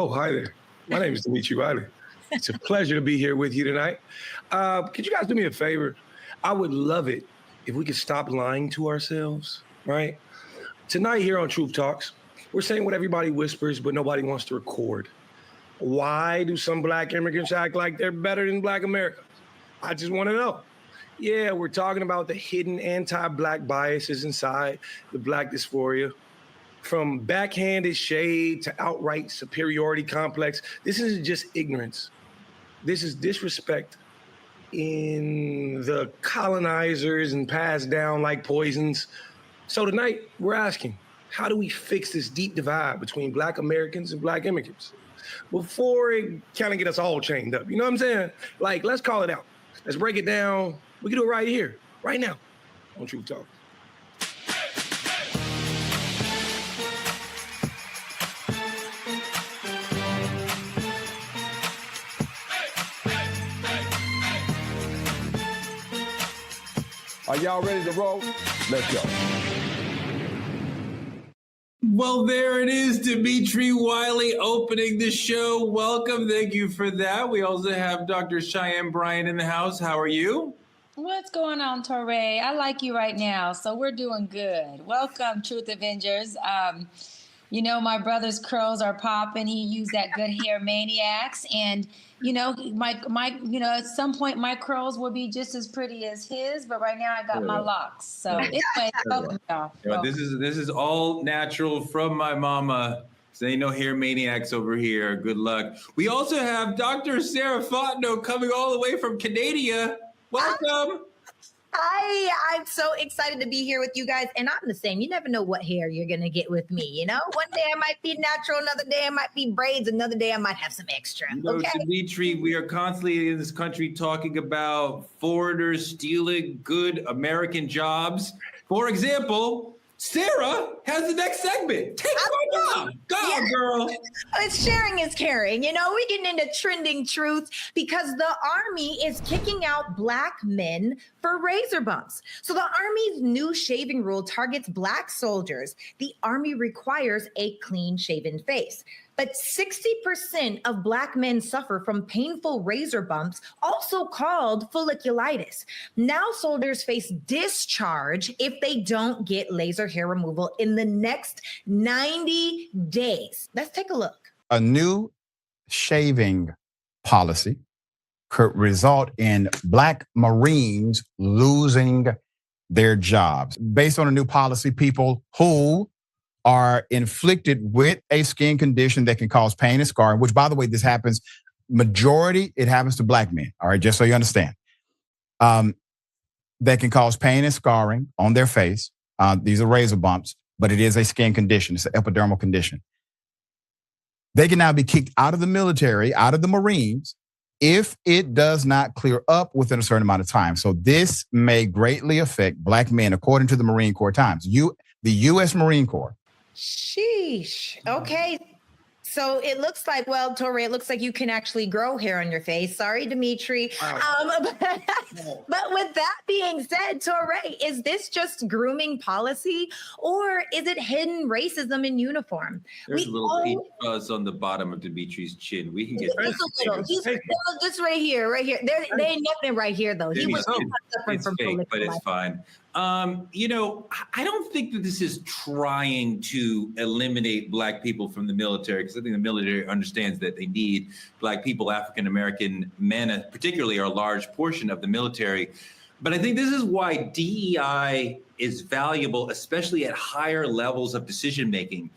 Oh, hi there. My name is Dimitri Riley. It's a pleasure to be here with you tonight. Could you guys do me a favor? I would love it if we could stop lying to ourselves, right? Tonight here on Truth Talks, we're saying what everybody whispers, but nobody wants to record. Why do some Black immigrants act like they're better than Black Americans? I just want to know. Yeah, we're talking about the hidden anti-Black biases inside the Black dysphoria. From backhanded shade to outright superiority complex, this isn't just ignorance. This is disrespect in the colonizers and passed down like poisons. So tonight, we're asking, how do we fix this deep divide between Black Americans and Black immigrants? Before it kind of get us all chained up, you know what I'm saying? Like, let's call it out. Let's break it down. We can do it right here, right now, on Truth Talk. Are y'all ready to roll? Let's go. Well, there it is, Dimitri Wiley opening the show. Welcome. Thank you for that. We also have Dr. Cheyenne Bryant in the house. How are you? What's going on, Torre? I like you right now, so we're doing good. Welcome, Truth Avengers. You know, my brother's curls are popping. He used that good hair maniacs. And, you know, at some point my curls will be just as pretty as his, but right now I got my locks. So anyway, welcome y'all. Yeah, this is all natural from my mama. So ain't no hair maniacs over here. Good luck. We also have Dr. Sarah Fontenot coming all the way from Canada. Welcome. Hi, I'm so excited to be here with you guys. And I'm the same. You never know what hair you're going to get with me. You know, one day I might be natural, another day I might be braids, another day I might have some extra. You know, okay? Dimitri, we are constantly in this country talking about foreigners stealing good American jobs. For example, Sarah has the next segment. Take my job. Go, girl. It's sharing is caring. You know, we're getting into trending truths because the Army is kicking out Black men for razor bumps. So the Army's new shaving rule targets Black soldiers. The Army requires a clean-shaven face. But 60% of Black men suffer from painful razor bumps, also called folliculitis. Now soldiers face discharge if they don't get laser hair removal in the next 90 days. Let's take a look. A new shaving policy could result in Black Marines losing their jobs. Based on a new policy, people who are inflicted with a skin condition that can cause pain and scarring, which, by the way, this happens, it happens to Black men, all right, just so you understand, that can cause pain and scarring on their face. These are razor bumps, but it is a skin condition. It's an epidermal condition. They can now be kicked out of the military, out of the Marines, if it does not clear up within a certain amount of time. So this may greatly affect Black men, according to the Marine Corps Times. The U.S. Marine Corps. Sheesh. Okay. So it looks like, well, Torre, it looks like you can actually grow hair on your face. Sorry, Dimitri. Wow. But with that being said, Torre, is this just grooming policy or is it hidden racism in uniform? There's a little peach fuzz on the bottom of Dimitri's chin. We can get just a little. Just right here, right here. There ain't nothing right here, though. He was suffering from fake, but it's fine. You know, I don't think that this is trying to eliminate Black people from the military, because I think the military understands that they need Black people. African American men, particularly, are a large portion of the military. But I think this is why DEI is valuable, especially at higher levels of decision making.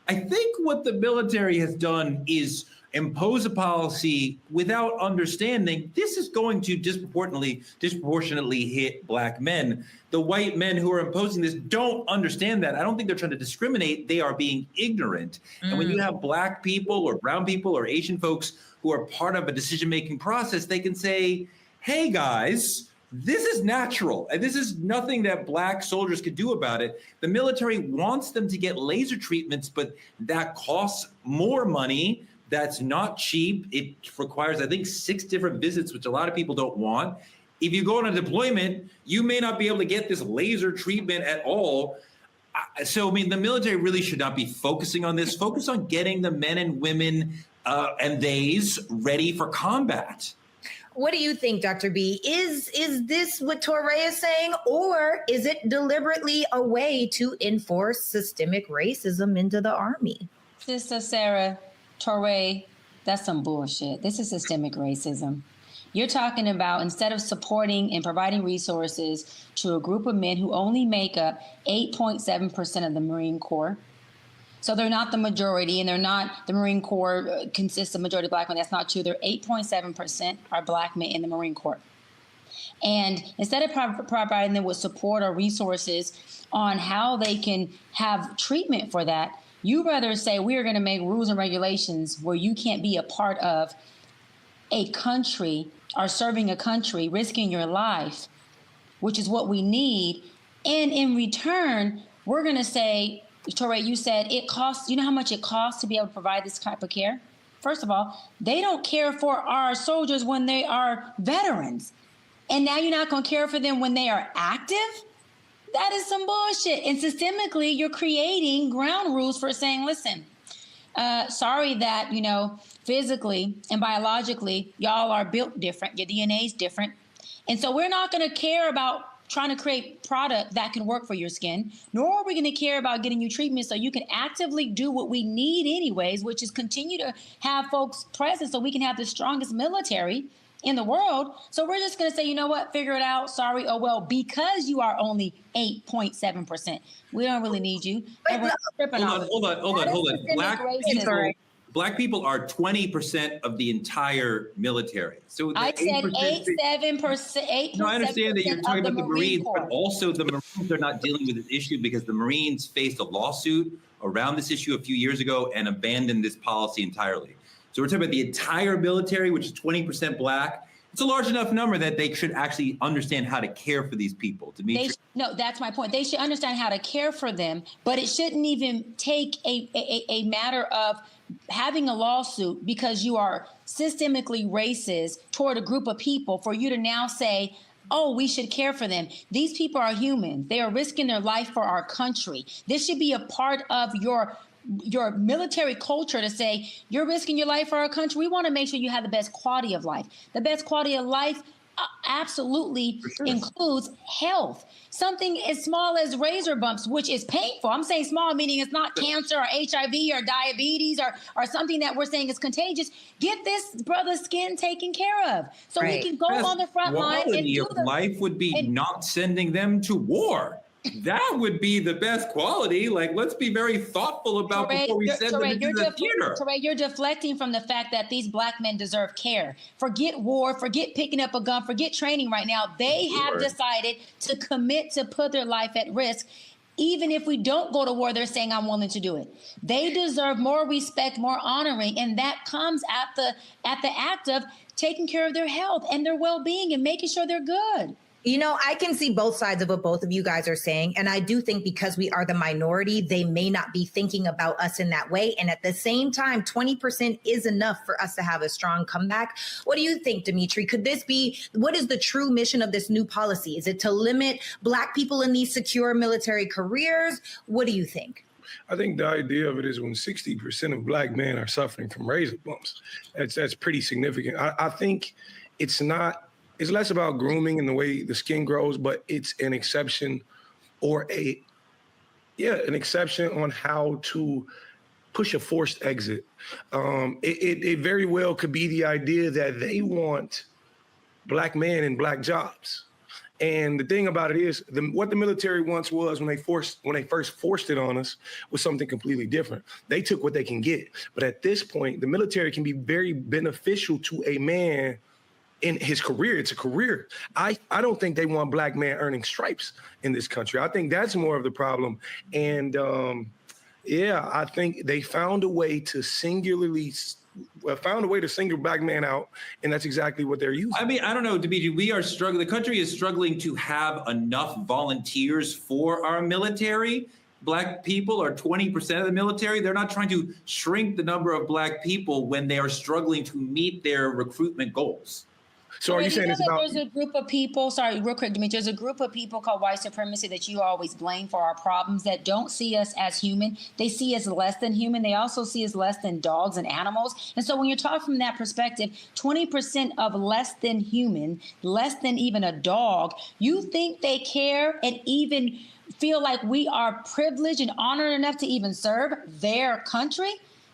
I think what the military has done is impose a policy without understanding this is going to disproportionately hit Black men. The white men who are imposing this don't understand that. I don't think they're trying to discriminate. They are being ignorant. And when you have Black people or brown people or Asian folks who are part of a decision-making process, they can say, hey guys, this is natural, and this is nothing that Black soldiers could do about it. The military wants them to get laser treatments, but that costs more money. That's not cheap. It requires, I think, 6 different visits, which a lot of people don't want. If you go on a deployment, you may not be able to get this laser treatment at all. So, I mean, the military really should not be focusing on this. Focus on getting the men and women and they's ready for combat. What do you think, Dr. B? Is this what Touré is saying, or is it deliberately a way to enforce systemic racism into the Army? Sister Sarah, Touré, that's some bullshit. This is systemic racism. You're talking about instead of supporting and providing resources to a group of men who only make up 8.7% of the Marine Corps. So they're not the majority, and they're not, the Marine Corps consists of majority black men. That's not true. They're 8.7% are black men in the Marine Corps. And instead of providing them with support or resources on how they can have treatment for that, you rather say we are going to make rules and regulations where you can't be a part of a country or serving a country, risking your life, which is what we need. And in return, we're going to say, Touré, you said it costs, you know how much it costs to be able to provide this type of care? First of all, they don't care for our soldiers when they are veterans. And now you're not going to care for them when they are active? That is some bullshit. And systemically, you're creating ground rules for saying, listen, sorry that, you know, physically and biologically, y'all are built different. Your DNA is different. And so we're not going to care about trying to create product that can work for your skin, nor are we going to care about getting you treatment so you can actively do what we need anyways, which is continue to have folks present so we can have the strongest military in the world. So we're just going to say, you know what, figure it out. Sorry. Oh, well, because you are only 8.7%, we don't really need you. And we're stripping off. Hold on. Black people are 20% of the entire military. So I said 8.7%. No, I understand that you're talking about the Marines, but also the Marines are not dealing with this issue because the Marines faced a lawsuit around this issue a few years ago and abandoned this policy entirely. So we're talking about the entire military, which is 20% black. It's a large enough number that they should actually understand how to care for these people. No, that's my point. They should understand how to care for them, but it shouldn't even take a matter of having a lawsuit because you are systemically racist toward a group of people for you to now say, oh, we should care for them. These people are human. They are risking their life for our country. This should be a part of your military culture to say, you're risking your life for our country. We want to make sure you have the best quality of life. The best quality of life absolutely includes health. Something as small as razor bumps, which is painful. I'm saying small, meaning it's not cancer or HIV or diabetes or something that we're saying is contagious. Get this brother's skin taken care of so we can go on the front line and do the life would be not sending them to war. That would be the best quality. Like, let's be very thoughtful about before we send them into the theater. Touré, you're deflecting from the fact that these black men deserve care. Forget war, forget picking up a gun, forget training right now. They have decided to commit to put their life at risk. Even if we don't go to war, they're saying, I'm willing to do it. They deserve more respect, more honoring, and that comes at the act of taking care of their health and their well-being and making sure they're good. You know, I can see both sides of what both of you guys are saying. And I do think because we are the minority, they may not be thinking about us in that way. And at the same time, 20% is enough for us to have a strong comeback. What do you think, Dimitri? Could this be, what is the true mission of this new policy? Is it to limit Black people in these secure military careers? What do you think? I think the idea of it is when 60% of Black men are suffering from razor bumps, that's pretty significant. I think it's less about grooming and the way the skin grows, but it's an exception or an exception on how to push a forced exit. It very well could be the idea that they want Black men in Black jobs. And the thing about it is, what the military once was when they first forced it on us was something completely different. They took what they can get. But at this point, the military can be very beneficial to a man in his career. It's a career. I don't think they want Black men earning stripes in this country. I think that's more of the problem. And I think they found a way to single Black man out, and that's exactly what they're using. I mean, I don't know, Dimitri, we are struggling. The country is struggling to have enough volunteers for our military. Black people are 20% of the military. They're not trying to shrink the number of Black people when they are struggling to meet their recruitment goals. So are you saying it's about? There's a group of people, sorry, real quick, Dimitri, there's a group of people called white supremacy that you always blame for our problems that don't see us as human. They see us less than human. They also see us less than dogs and animals. And so when you're talking from that perspective, 20% of less than human, less than even a dog, you think they care and even feel like we are privileged and honored enough to even serve their country?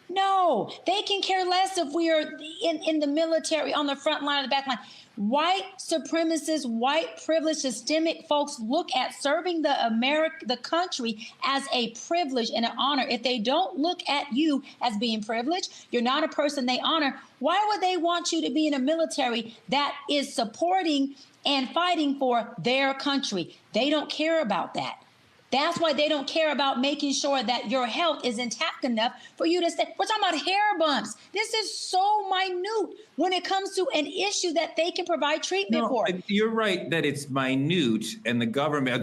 No, they can care less if we are in the military, on the front line or the back line. White supremacists, white privileged, systemic folks look at serving the country as a privilege and an honor. If they don't look at you as being privileged, you're not a person they honor, why would they want you to be in a military that is supporting and fighting for their country? They don't care about that. That's why they don't care about making sure that your health is intact enough for you to stay. We're talking about hair bumps. This is so minute when it comes to an issue that they can provide treatment for. You're right that it's minute, and the government,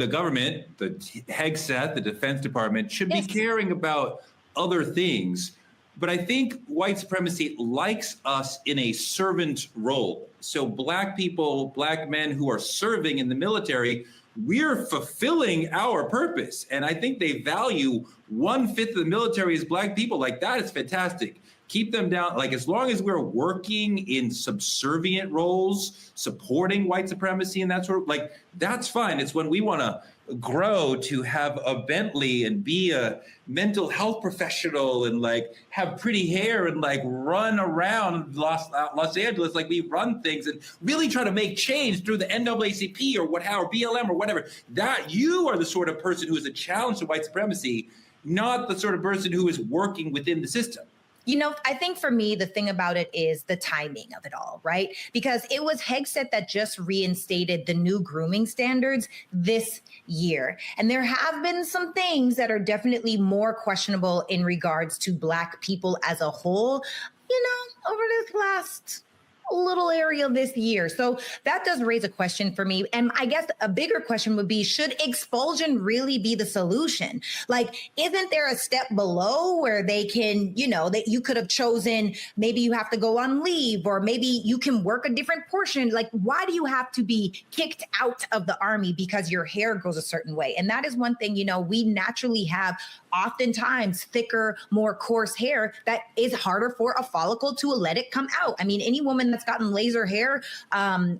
the HEGSET, the Defense Department, should be caring about other things. But I think white supremacy likes us in a servant role. So Black people, Black men who are serving in the military, we're fulfilling our purpose. And I think they value 1/5 of the military as Black people. Like, that is fantastic. Keep them down. Like, as long as we're working in subservient roles, supporting white supremacy and that sort of, like, that's fine. It's when we want to grow to have a Bentley and be a mental health professional and like have pretty hair and like run around Los Angeles like we run things and really try to make change through the NAACP or BLM or whatever. That you are the sort of person who is a challenge to white supremacy, not the sort of person who is working within the system. You know, I think for me, the thing about it is the timing of it all, right? Because it was HEGSET that just reinstated the new grooming standards this year. And there have been some things that are definitely more questionable in regards to Black people as a whole, you know, over this last little area this year. So that does raise a question for me. And I guess a bigger question would be, should expulsion really be the solution? Like, isn't there a step below where they can, you know, that you could have chosen, maybe you have to go on leave, or maybe you can work a different portion. Like, why do you have to be kicked out of the Army because your hair grows a certain way? And that is one thing, you know, we naturally have oftentimes thicker, more coarse hair that is harder for a follicle to let it come out. I mean, any woman that's gotten laser hair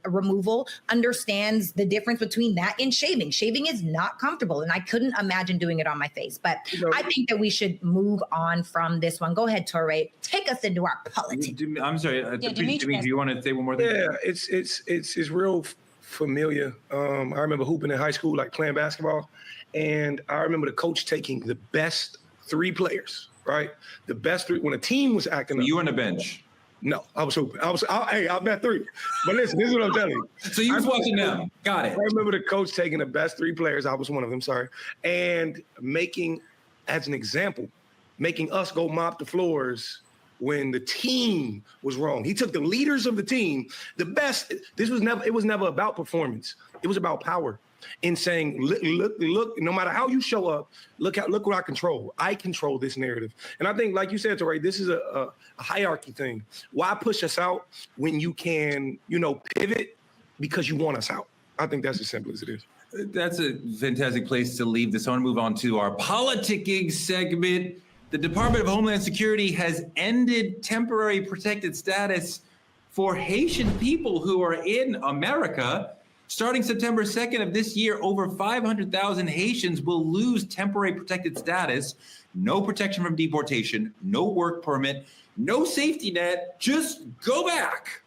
removal understands the difference between that and shaving. Shaving is not comfortable, and I couldn't imagine doing it on my face. But I think that we should move on from this one. Go ahead, Touré. Take us into our politics. I'm sorry, Dimitri, do you want to say one more thing? Yeah, it's real familiar. I remember hooping in high school, like playing basketball. And I remember the coach taking the best 3 players, right? The best 3, when a team was acting up. You on the bench? No, I was hooping. I bet 3. But listen, this is what I'm telling you. So you was watching them. Got it. I remember the coach taking the best 3 players. I was one of them, sorry. And making, as an example, making us go mop the floors when the team was wrong. He took the leaders of the team, the best. It was never about performance. It was about power. In saying, look, no matter how you show up, look what I control. I control this narrative. And I think, like you said, Touré, this is a hierarchy thing. Why push us out when you can, you know, pivot because you want us out? I think that's as simple as it is. That's a fantastic place to leave this. I want to move on to our politicking segment. The Department of Homeland Security has ended temporary protected status for Haitian people who are in America. Starting September 2nd of this year, over 500,000 Haitians will lose temporary protected status, no protection from deportation, no work permit, no safety net, just go back.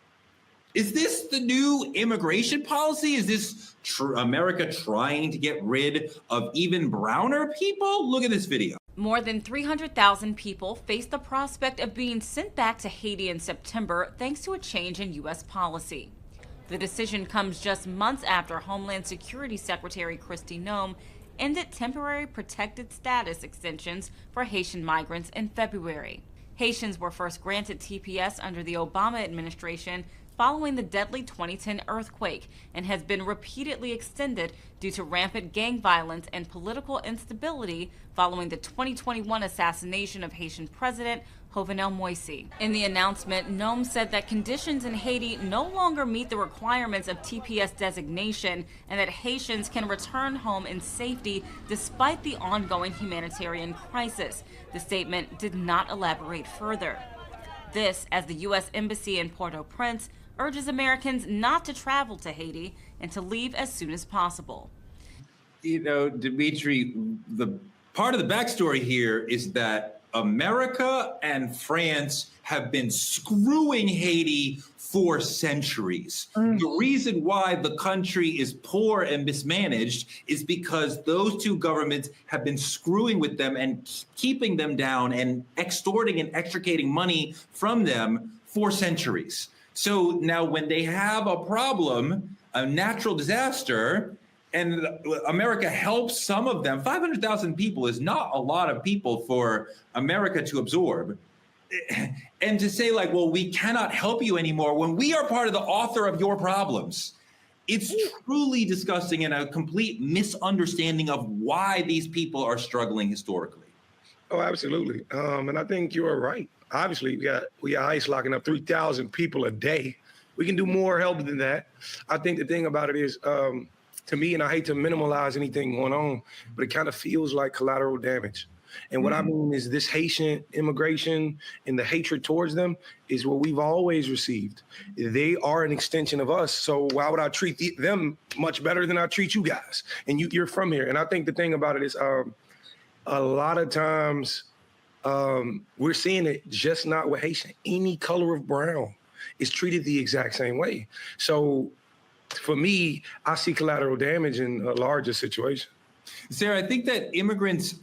Is this the new immigration policy? Is this America trying to get rid of even browner people? Look at this video. More than 300,000 people face the prospect of being sent back to Haiti in September thanks to a change in U.S. policy. The decision comes just months after Homeland Security Secretary Kristi Noem ended temporary protected status extensions for Haitian migrants in February. Haitians were first granted TPS under the Obama administration following the deadly 2010 earthquake and has been repeatedly extended due to rampant gang violence and political instability following the 2021 assassination of Haitian President Jovenel Moisey. In the announcement, Nome said that conditions in Haiti no longer meet the requirements of TPS designation and that Haitians can return home in safety despite the ongoing humanitarian crisis. The statement did not elaborate further. This as the U.S. Embassy in Port-au-Prince urges Americans not to travel to Haiti and to leave as soon as possible. You know, Dimitri, the part of the backstory here is that America and France have been screwing Haiti for centuries. The reason why the country is poor and mismanaged is because those two governments have been screwing with them and keeping them down and extorting and extricating money from them for centuries. So now when they have a problem, a natural disaster, and America helps some of them, 500,000 people is not a lot of people for America to absorb. And to say like, well, we cannot help you anymore when we are part of the author of your problems. It's truly disgusting and a complete misunderstanding of why these people are struggling historically. Oh, absolutely. And I think you're right. Obviously, we got ICE locking up 3,000 people a day. We can do more help than that. I think the thing about it is, to me, and I hate to minimalize anything going on, but it kind of feels like collateral damage. And what I mean is this Haitian immigration and the hatred towards them is what we've always received. They are an extension of us. So why would I treat them much better than I treat you guys? And you're from here. And I think the thing about it is a lot of times we're seeing it just not with Haitian. Any color of brown is treated the exact same way. So for me, I see collateral damage in a larger situation. Sarah, I think that immigrants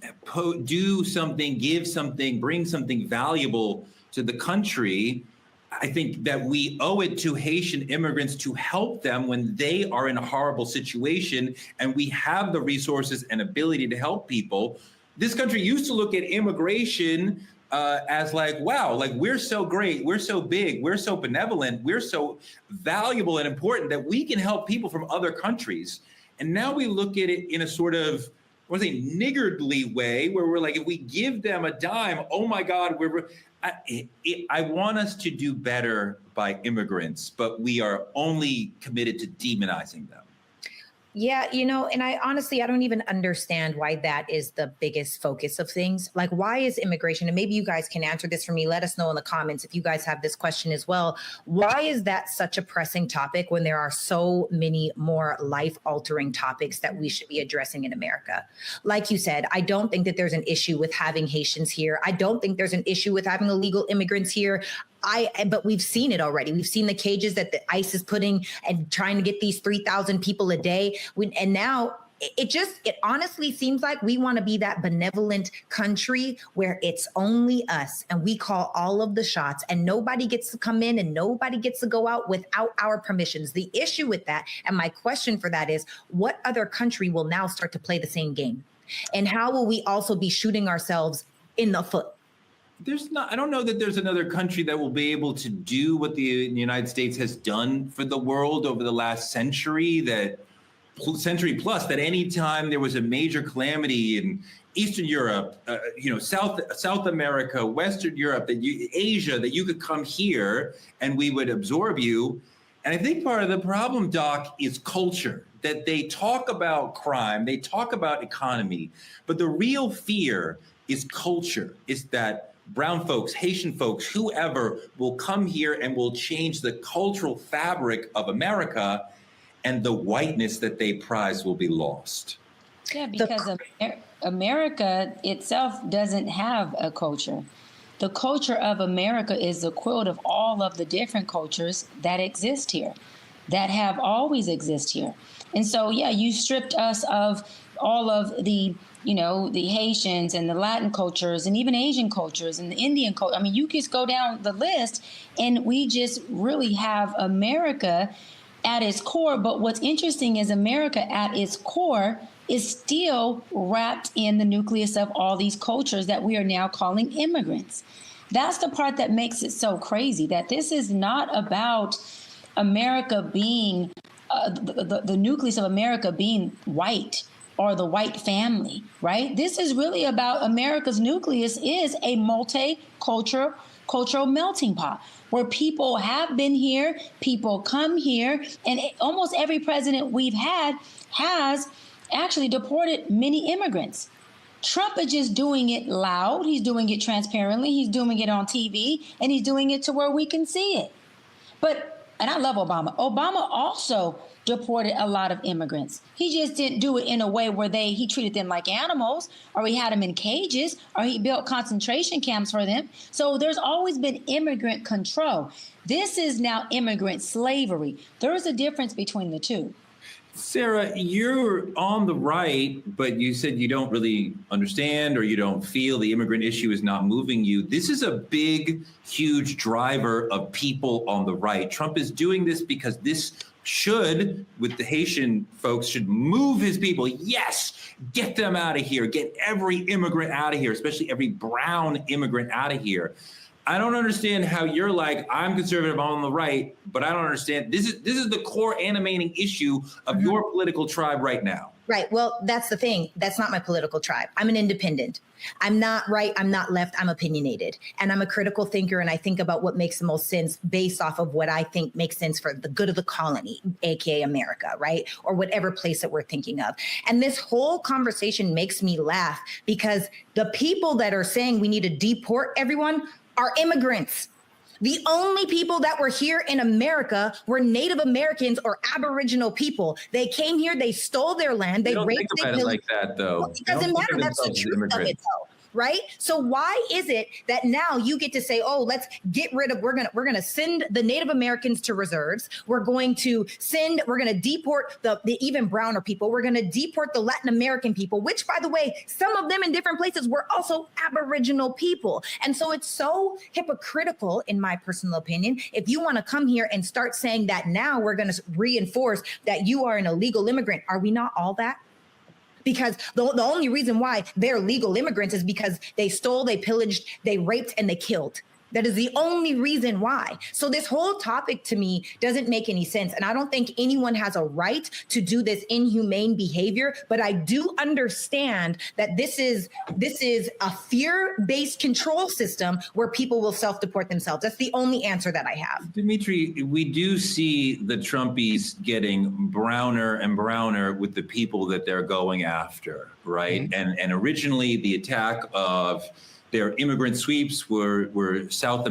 do something, give something, bring something valuable to the country. I think that we owe it to Haitian immigrants to help them when they are in a horrible situation, and we have the resources and ability to help people. This country used to look at immigration as like, wow, like we're so great, we're so big, we're so benevolent, we're so valuable and important that we can help people from other countries. And now we look at it in a sort of, what is a niggardly way, where we're like, if we give them a dime, oh my God, I want us to do better by immigrants, but we are only committed to demonizing them. Yeah, and I honestly don't even understand why that is the biggest focus of things. Like, why is immigration? And maybe you guys can answer this for me. Let us know in the comments if you guys have this question as well. Why is that such a pressing topic when there are so many more life-altering topics that we should be addressing in America? Like you said, I don't think that there's an issue with having Haitians here. I don't think there's an issue with having illegal immigrants here. But we've seen it already. We've seen the cages that the ICE is putting and trying to get these 3,000 people a day. And now it honestly seems like we want to be that benevolent country where it's only us and we call all of the shots and nobody gets to come in and nobody gets to go out without our permissions. The issue with that, and my question for that is, what other country will now start to play the same game? And how will we also be shooting ourselves in the foot? I don't know that there's another country that will be able to do what the United States has done for the world over the last century plus, that anytime there was a major calamity in Eastern Europe, South America, Western Europe, Asia, that you could come here and we would absorb you. And I think part of the problem, Doc, is culture, that they talk about crime, they talk about economy, but the real fear is culture, is that brown folks, Haitian folks, whoever will come here and will change the cultural fabric of America, and the whiteness that they prize will be lost. Yeah, because America itself doesn't have a culture. The culture of America is the quilt of all of the different cultures that exist here, that have always exist here. And so, yeah, you stripped us of all of the Haitians and the Latin cultures and even Asian cultures and the Indian culture. I mean, you just go down the list and we just really have America at its core. But what's interesting is America at its core is still wrapped in the nucleus of all these cultures that we are now calling immigrants. That's the part that makes it so crazy, that this is not about America being the nucleus of America being white or the white family, right? This is really about America's nucleus is a cultural melting pot where people have been here, people come here, and almost every president we've had has actually deported many immigrants. Trump is just doing it loud. He's doing it transparently. He's doing it on TV, and he's doing it to where we can see it. And I love Obama. Obama also deported a lot of immigrants. He just didn't do it in a way where he treated them like animals, or he had them in cages, or he built concentration camps for them. So there's always been immigrant control. This is now immigrant slavery. There is a difference between the two. Sarah, you're on the right, but you said you don't really understand or you don't feel the immigrant issue is not moving you. This is a big, huge driver of people on the right. Trump is doing this because this should, with the Haitian folks, should move his people. Yes, get them out of here. Get every immigrant out of here, especially every brown immigrant out of here. I don't understand how you're like, I'm conservative, I'm on the right, but I don't understand. This is the core animating issue of your political tribe right now. Right. Well, that's the thing. That's not my political tribe. I'm an independent. I'm not right. I'm not left. I'm opinionated. And I'm a critical thinker. And I think about what makes the most sense based off of what I think makes sense for the good of the colony, AKA America, right? Or whatever place that we're thinking of. And this whole conversation makes me laugh because the people that are saying we need to deport everyone are immigrants. The only people that were here in America were Native Americans or Aboriginal people. They came here, they stole their land, they raped, think about it like that, though. Well, it doesn't matter. That's the truth of it, though. Right? So why is it that now you get to say, oh, let's get rid of, we're gonna send the Native Americans to reserves. We're gonna deport the even browner people. We're gonna deport the Latin American people, which, by the way, some of them in different places were also Aboriginal people. And so it's so hypocritical, in my personal opinion, if you want to come here and start saying that now we're gonna reinforce that you are an illegal immigrant. Are we not all that? Because the only reason why they're legal immigrants is because they stole, they pillaged, they raped, and they killed. That is the only reason why. So this whole topic to me doesn't make any sense. And I don't think anyone has a right to do this inhumane behavior. But I do understand that this is a fear-based control system where people will self-deport themselves. That's the only answer that I have. Dimitri, we do see the Trumpies getting browner and browner with the people that they're going after, right? Mm-hmm. And originally the attack of their immigrant sweeps were South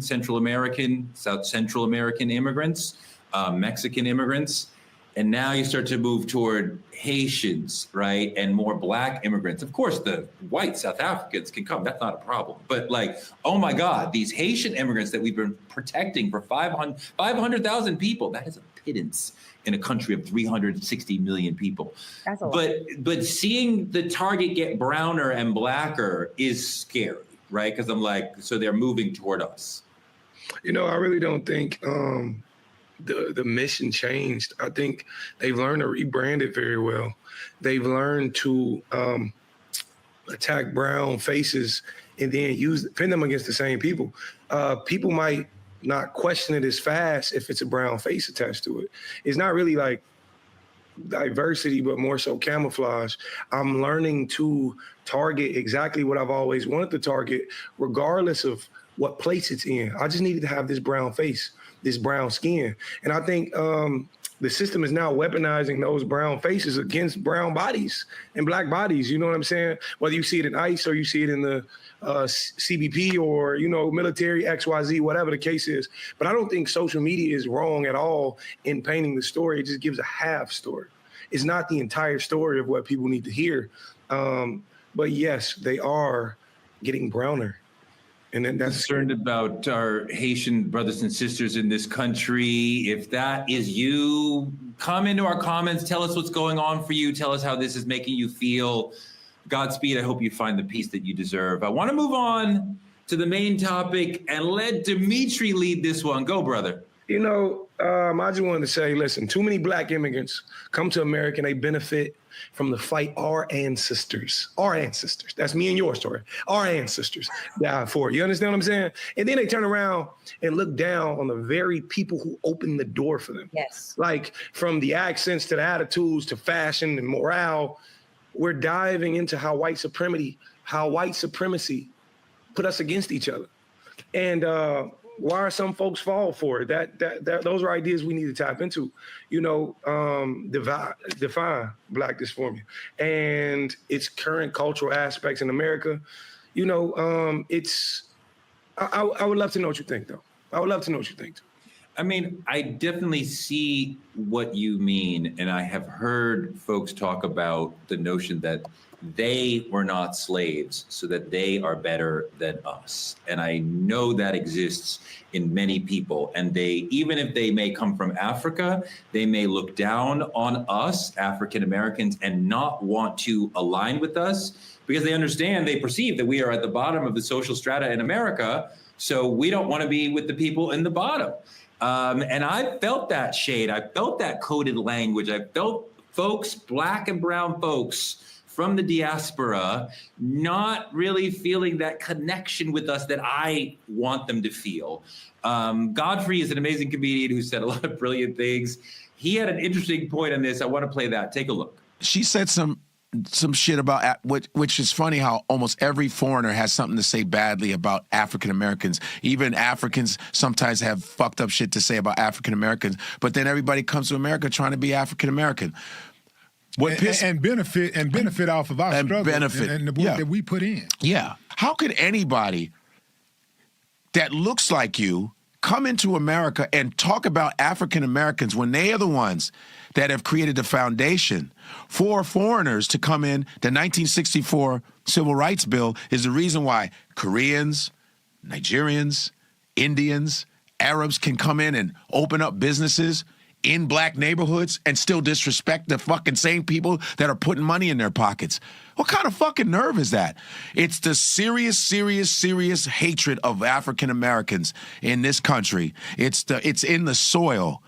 Central American immigrants, Mexican immigrants. And now you start to move toward Haitians, right? And more Black immigrants. Of course, the white South Africans can come. That's not a problem. But like, oh my God, these Haitian immigrants that we've been protecting for 500,000 people, that is a pittance in a country of 360 million people. That's a lot. But seeing the target get browner and blacker is scary, right? Because I'm like, so they're moving toward us. You know, I really don't think the mission changed. I think they've learned to rebrand it very well. They've learned to attack brown faces and then pin them against the same people. People might not question it as fast if it's a brown face attached to it. It's not really like diversity, but more so camouflage. I'm learning to target exactly what I've always wanted to target, regardless of what place it's in. I just needed to have this brown face, this brown skin. And I think the system is now weaponizing those brown faces against brown bodies and Black bodies. You know what I'm saying? Whether you see it in ICE or you see it in the CBP or, you know, military, XYZ, whatever the case is. But I don't think social media is wrong at all in painting the story. It just gives a half story. It's not the entire story of what people need to hear. But yes, they are getting browner. And then that's concerned about our Haitian brothers and sisters in this country. If that is you, come into our comments. Tell us what's going on for you. Tell us how this is making you feel. Godspeed. I hope you find the peace that you deserve. I want to move on to the main topic and let Dimitri lead this one. Go, brother. You know, I just wanted to say, listen, too many Black immigrants come to America and they benefit from the fight our ancestors, that's me and your story, our ancestors died for. You understand what I'm saying? And then they turn around and look down on the very people who opened the door for them. Yes. Like from the accents to the attitudes to fashion and morale, we're diving into how white supremacy put us against each other. And why are some folks fall for it? Those are ideas we need to tap into. Define Black dysphoria and its current cultural aspects in America. I would love to know what you think, though. I would love to know what you think, too. I mean, I definitely see what you mean. And I have heard folks talk about the notion that they were not slaves, so that they are better than us. And I know that exists in many people. And even if they may come from Africa, they may look down on us, African Americans, and not want to align with us because they perceive that we are at the bottom of the social strata in America. So we don't want to be with the people in the bottom. And I felt that shade. I felt that coded language. I felt folks, Black and brown folks from the diaspora, not really feeling that connection with us that I want them to feel. Godfrey is an amazing comedian who said a lot of brilliant things. He had an interesting point on this. I want to play that. Take a look. She said some shit about, which is funny how almost every foreigner has something to say badly about African Americans. Even Africans sometimes have fucked up shit to say about African Americans, but then everybody comes to America trying to be African American. And benefit off of our struggle and the work that we put in. Yeah. How could anybody that looks like you come into America and talk about African Americans when they are the ones that have created the foundation for foreigners to come in? The 1964 Civil Rights Bill is the reason why Koreans, Nigerians, Indians, Arabs can come in and open up businesses in Black neighborhoods and still disrespect the fucking same people that are putting money in their pockets. What kind of fucking nerve is that? It's the serious hatred of African Americans in this country. It's in the soil.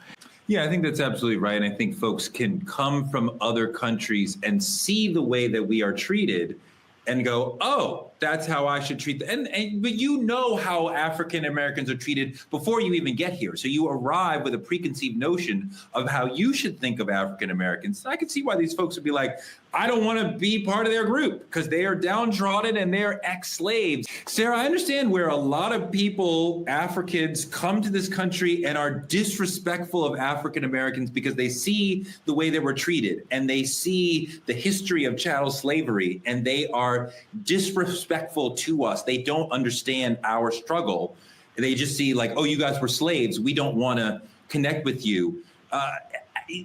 Yeah, I think that's absolutely right. And I think folks can come from other countries and see the way that we are treated and go, oh, that's how I should treat them. But you know how African Americans are treated before you even get here. So you arrive with a preconceived notion of how you should think of African Americans. I can see why these folks would be like, I don't want to be part of their group because they are downtrodden and they're ex-slaves. Sarah, I understand where a lot of people, Africans, come to this country and are disrespectful of African Americans because they see the way they were treated and they see the history of chattel slavery and they are disrespectful to us. They don't understand our struggle. They just see like, oh, you guys were slaves. We don't want to connect with you.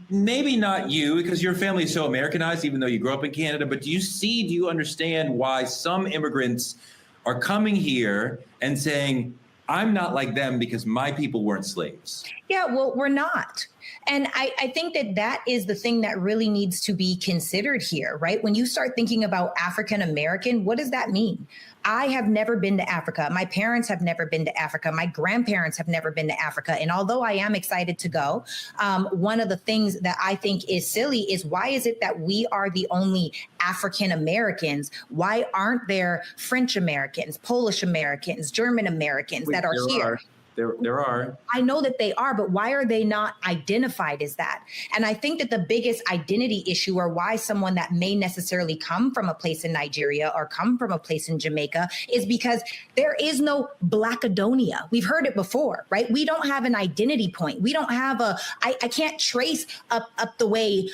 Maybe not you, because your family is so Americanized, even though you grew up in Canada. But do you understand why some immigrants are coming here and saying, I'm not like them because my people weren't slaves? Yeah, well, we're not. And I think that is the thing that really needs to be considered here, right? When you start thinking about African American, what does that mean? I have never been to Africa. My parents have never been to Africa. My grandparents have never been to Africa. And although I am excited to go, one of the things that I think is silly is why is it that we are the only African Americans? Why aren't there French Americans, Polish Americans, German Americans that are here? There are. I know that they are, but why are they not identified as that? And I think that the biggest identity issue, or why someone that may necessarily come from a place in Nigeria or come from a place in Jamaica, is because there is no Blackadonia. We've heard it before, right? We don't have an identity point. We don't have I can't trace up the way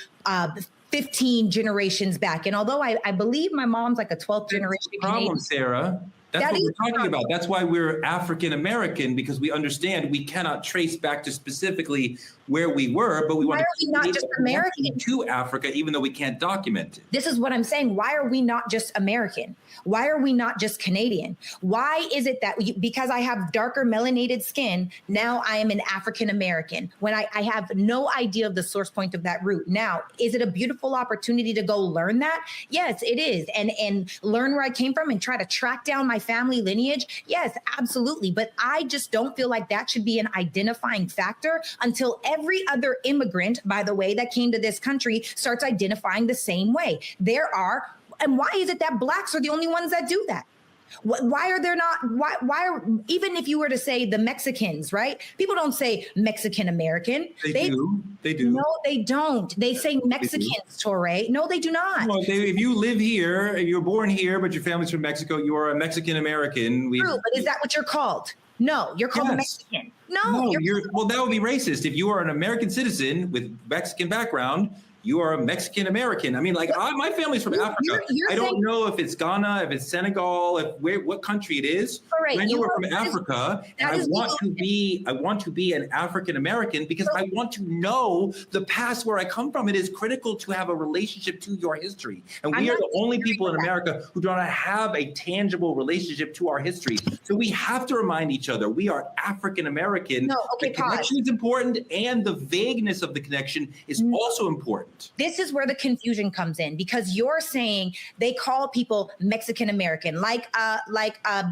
15 generations back. And although I believe my mom's like a 12th generation Canadian. Sarah. That's what we're talking about. That's why we're African American, because we understand we cannot trace back to specifically where we were, but we want to not just American to Africa, even though we can't document it. This is what I'm saying. Why are we not just American? Why are we not just Canadian? Why is it that because I have darker melanated skin, now I am an African American when I have no idea of the source point of that root? Now, is it a beautiful opportunity to go learn that? Yes, it is. And learn where I came from and try to track down my family lineage? Yes, absolutely. But I just don't feel like that should be an identifying factor until every other immigrant, by the way, that came to this country starts identifying the same way. And why is it that Blacks are the only ones that do that? Why are there not? Why are, even if you were to say the Mexicans, right? People don't say Mexican American. They do. No, they don't. They say Mexicans, Torre. No, they do not. Well, if you live here, you're born here, but your family's from Mexico, you are a Mexican American. True, but is that what you're called? No, you're called a Mexican. No, well, that would be racist. If you are an American citizen with Mexican background, you are a Mexican American. I mean, like my family's from Africa. I don't know if it's Ghana, if it's Senegal, what country it is. Right, I know we're from Africa, and I want to be an African American because I want to know the past where I come from. It is critical to have a relationship to your history, and we are the only people in America who do not have a tangible relationship to our history. So we have to remind each other we are African American. No, okay, the connection is important, and the vagueness of the connection is also important. This is where the confusion comes in, because you're saying they call people Mexican American, like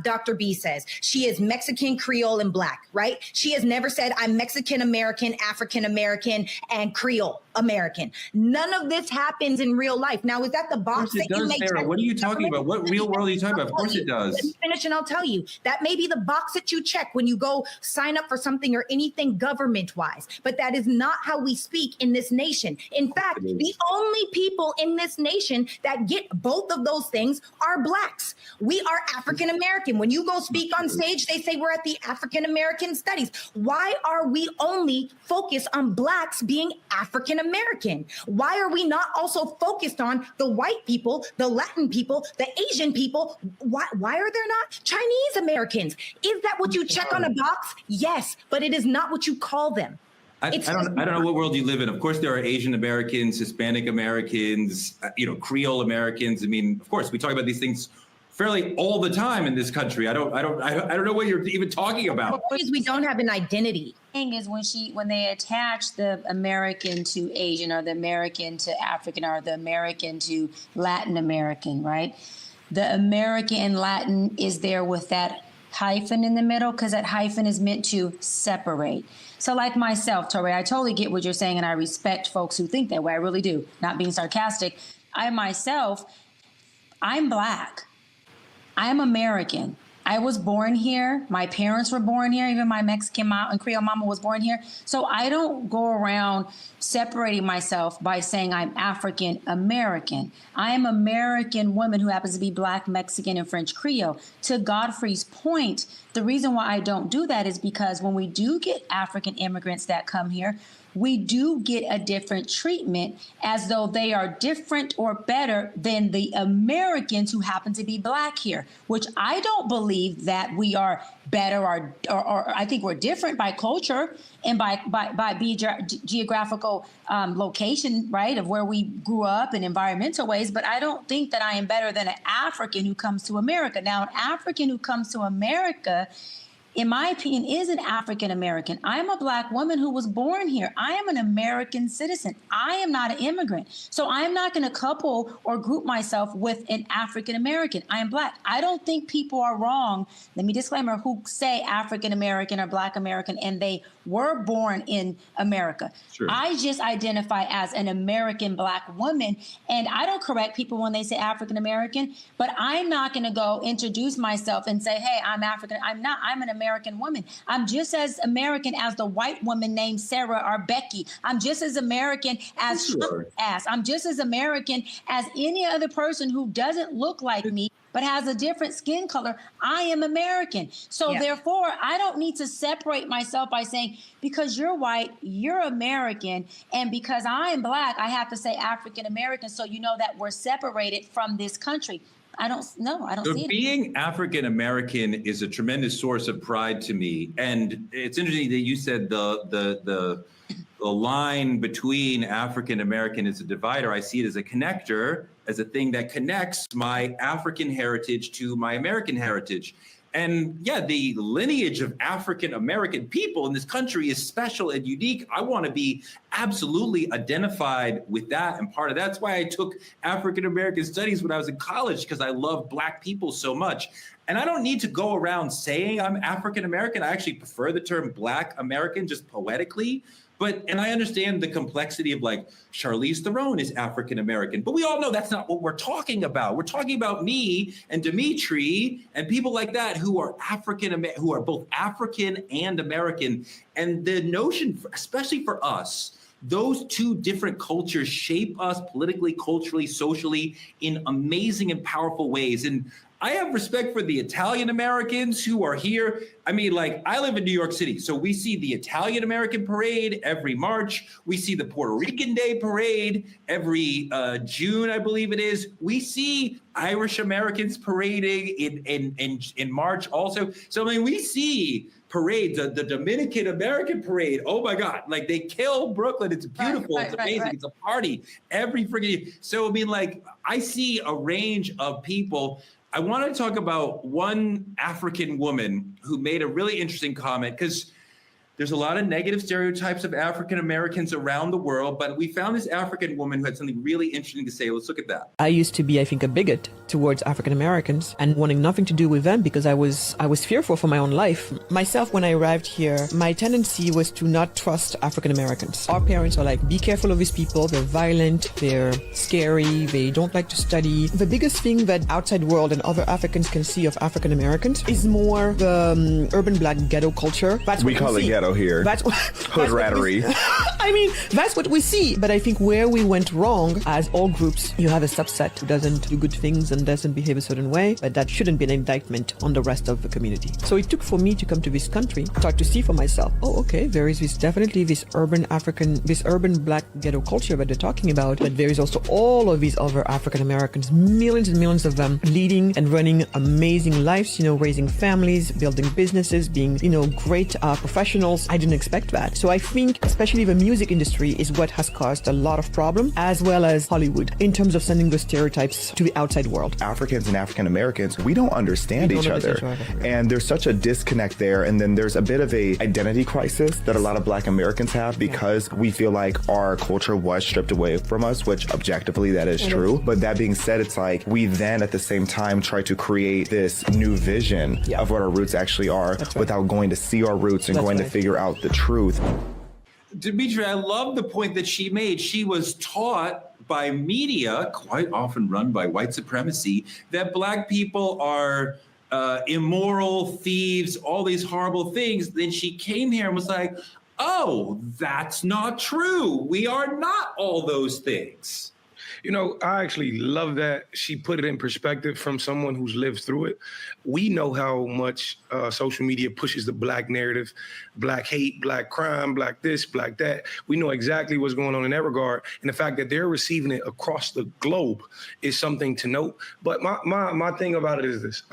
Dr. B says. She is Mexican, Creole, and Black, right? She has never said I'm Mexican American, African American, and Creole American. None of this happens in real life. Now, is that the box that you make? Sarah, what are you talking about? What real world are you talking about? Of course it does. Let me finish and I'll tell you. That may be the box that you check when you go sign up for something or anything government-wise, but that is not how we speak in this nation. In fact, the only people in this nation that get both of those things are Blacks. We are African American. When you go speak on stage, they say we're at the African American Studies. Why are we only focused on Blacks being African American? Why are we not also focused on the white people, the Latin people, the Asian people? Why are there not Chinese Americans? Is that what you check on a box? Yes, but it is not what you call them. I don't know what world you live in. Of course, there are Asian Americans, Hispanic Americans, Creole Americans. I mean, of course, we talk about these things fairly all the time in this country. I don't know what you're even talking about. Because we don't have an identity. Thing is when they attach the American to Asian, or the American to African, or the American to Latin American, right? The American and Latin is there with that hyphen in the middle, because that hyphen is meant to separate. So like myself, Torre, I totally get what you're saying, and I respect folks who think that way. I really do. Not being sarcastic. I myself, I'm Black. I'm American. I was born here. My parents were born here. Even my Mexican mom and Creole mama was born here. So I don't go around separating myself by saying I'm African American. I am American woman who happens to be Black, Mexican, and French Creole. To Godfrey's point, the reason why I don't do that is because when we do get African immigrants that come here, we do get a different treatment, as though they are different or better than the Americans who happen to be Black here, which I don't believe that we are better, or I think we're different by culture and by geographical location, right, of where we grew up and environmental ways. But I don't think that I am better than an African who comes to America. Now, an African who comes to America, in my opinion, is an African American. I am a Black woman who was born here. I am an American citizen. I am not an immigrant. So I am not going to couple or group myself with an African American. I am Black. I don't think people are wrong, let me disclaimer, who say African American or Black American and they were born in America. Sure. I just identify as an American Black woman, and I don't correct people when they say African American, but I'm not going to go introduce myself and say, hey, I'm African. I'm not. I'm an American woman. I'm just as American as the white woman named Sarah or Becky. I'm just as American as Sure. I'm just as American as any other person who doesn't look like me but has a different skin color. I am American. So therefore, I don't need to separate myself by saying, because you're white, you're American, and because I am Black, I have to say African American, so you know that we're separated from this country. I don't see it. Being African American is a tremendous source of pride to me. And it's interesting that you said the line between African American is a divider. I see it as a connector, as a thing that connects my African heritage to my American heritage. And yeah, the lineage of African American people in this country is special and unique. I want to be absolutely identified with that. And part of that's why I took African American studies when I was in college, because I love Black people so much. And I don't need to go around saying I'm African American. I actually prefer the term Black American, just poetically. And I understand the complexity of like Charlize Theron is African American, but we all know that's not what we're talking about. We're talking about me and Dimitri and people like that who are who are both African and American. And the notion, especially for us, those two different cultures shape us politically, culturally, socially in amazing and powerful ways. And I have respect for the Italian Americans who are here. I mean, like, I live in New York City, so we see the Italian American parade every March. We see the Puerto Rican Day parade every June, I believe it is. We see Irish Americans parading in March also. So, I mean, we see parades, the Dominican American parade. Oh my God, like they kill Brooklyn. It's beautiful. It's amazing. It's a party every freaking. So, I mean, like, I see a range of people. I want to talk about one African woman who made a really interesting comment, because there's a lot of negative stereotypes of African Americans around the world, but we found this African woman who had something really interesting to say. Let's look at that. I used to be, I think, a bigot towards African Americans and wanting nothing to do with them because I was fearful for my own life. Myself, when I arrived here, my tendency was to not trust African Americans. Our parents are like, be careful of these people. They're violent. They're scary. They don't like to study. The biggest thing that outside world and other Africans can see of African Americans is more the urban black ghetto culture. That's we call it ghetto here. That's hood rattery. I mean, that's what we see. But I think where we went wrong, as all groups, you have a subset who doesn't do good things and doesn't behave a certain way, but that shouldn't be an indictment on the rest of the community. So it took for me to come to this country, start to see for myself, oh, okay, there is definitely this urban black ghetto culture that they're talking about, but there is also all of these other African Americans, millions and millions of them, leading and running amazing lives, raising families, building businesses, being, great professionals. I didn't expect that. So I think especially the music industry is what has caused a lot of problems, as well as Hollywood, in terms of sending the stereotypes to the outside world. Africans and African Americans, we don't understand each other. And there's such a disconnect there. And then there's a bit of a identity crisis that a lot of Black Americans have because we feel like our culture was stripped away from us, which objectively that is true. But that being said, it's like we then at the same time try to create this new vision of what our roots actually are without going to see our roots and going to figure out the truth. Dimitri, I love the point that she made. She was taught by media, quite often run by white supremacy, that Black people are immoral, thieves, all these horrible things. Then she came here and was like, oh, that's not true. We are not all those things. I actually love that she put it in perspective from someone who's lived through it. We know how much social media pushes the Black narrative, Black hate, Black crime, Black this, Black that. We know exactly what's going on in that regard. And the fact that they're receiving it across the globe is something to note. But my thing about it is this.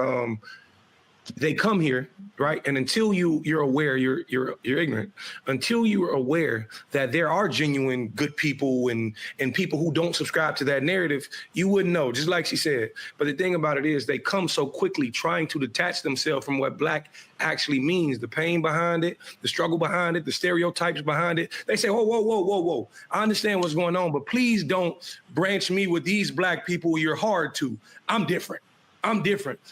They come here, right? And until you're aware, you're ignorant. Until you are aware that there are genuine good people and people who don't subscribe to that narrative, you wouldn't know, just like she said. But the thing about it is they come so quickly trying to detach themselves from what Black actually means, the pain behind it, the struggle behind it, the stereotypes behind it. They say, whoa. I understand what's going on, but please don't branch me with these Black people you're hard to. I'm different.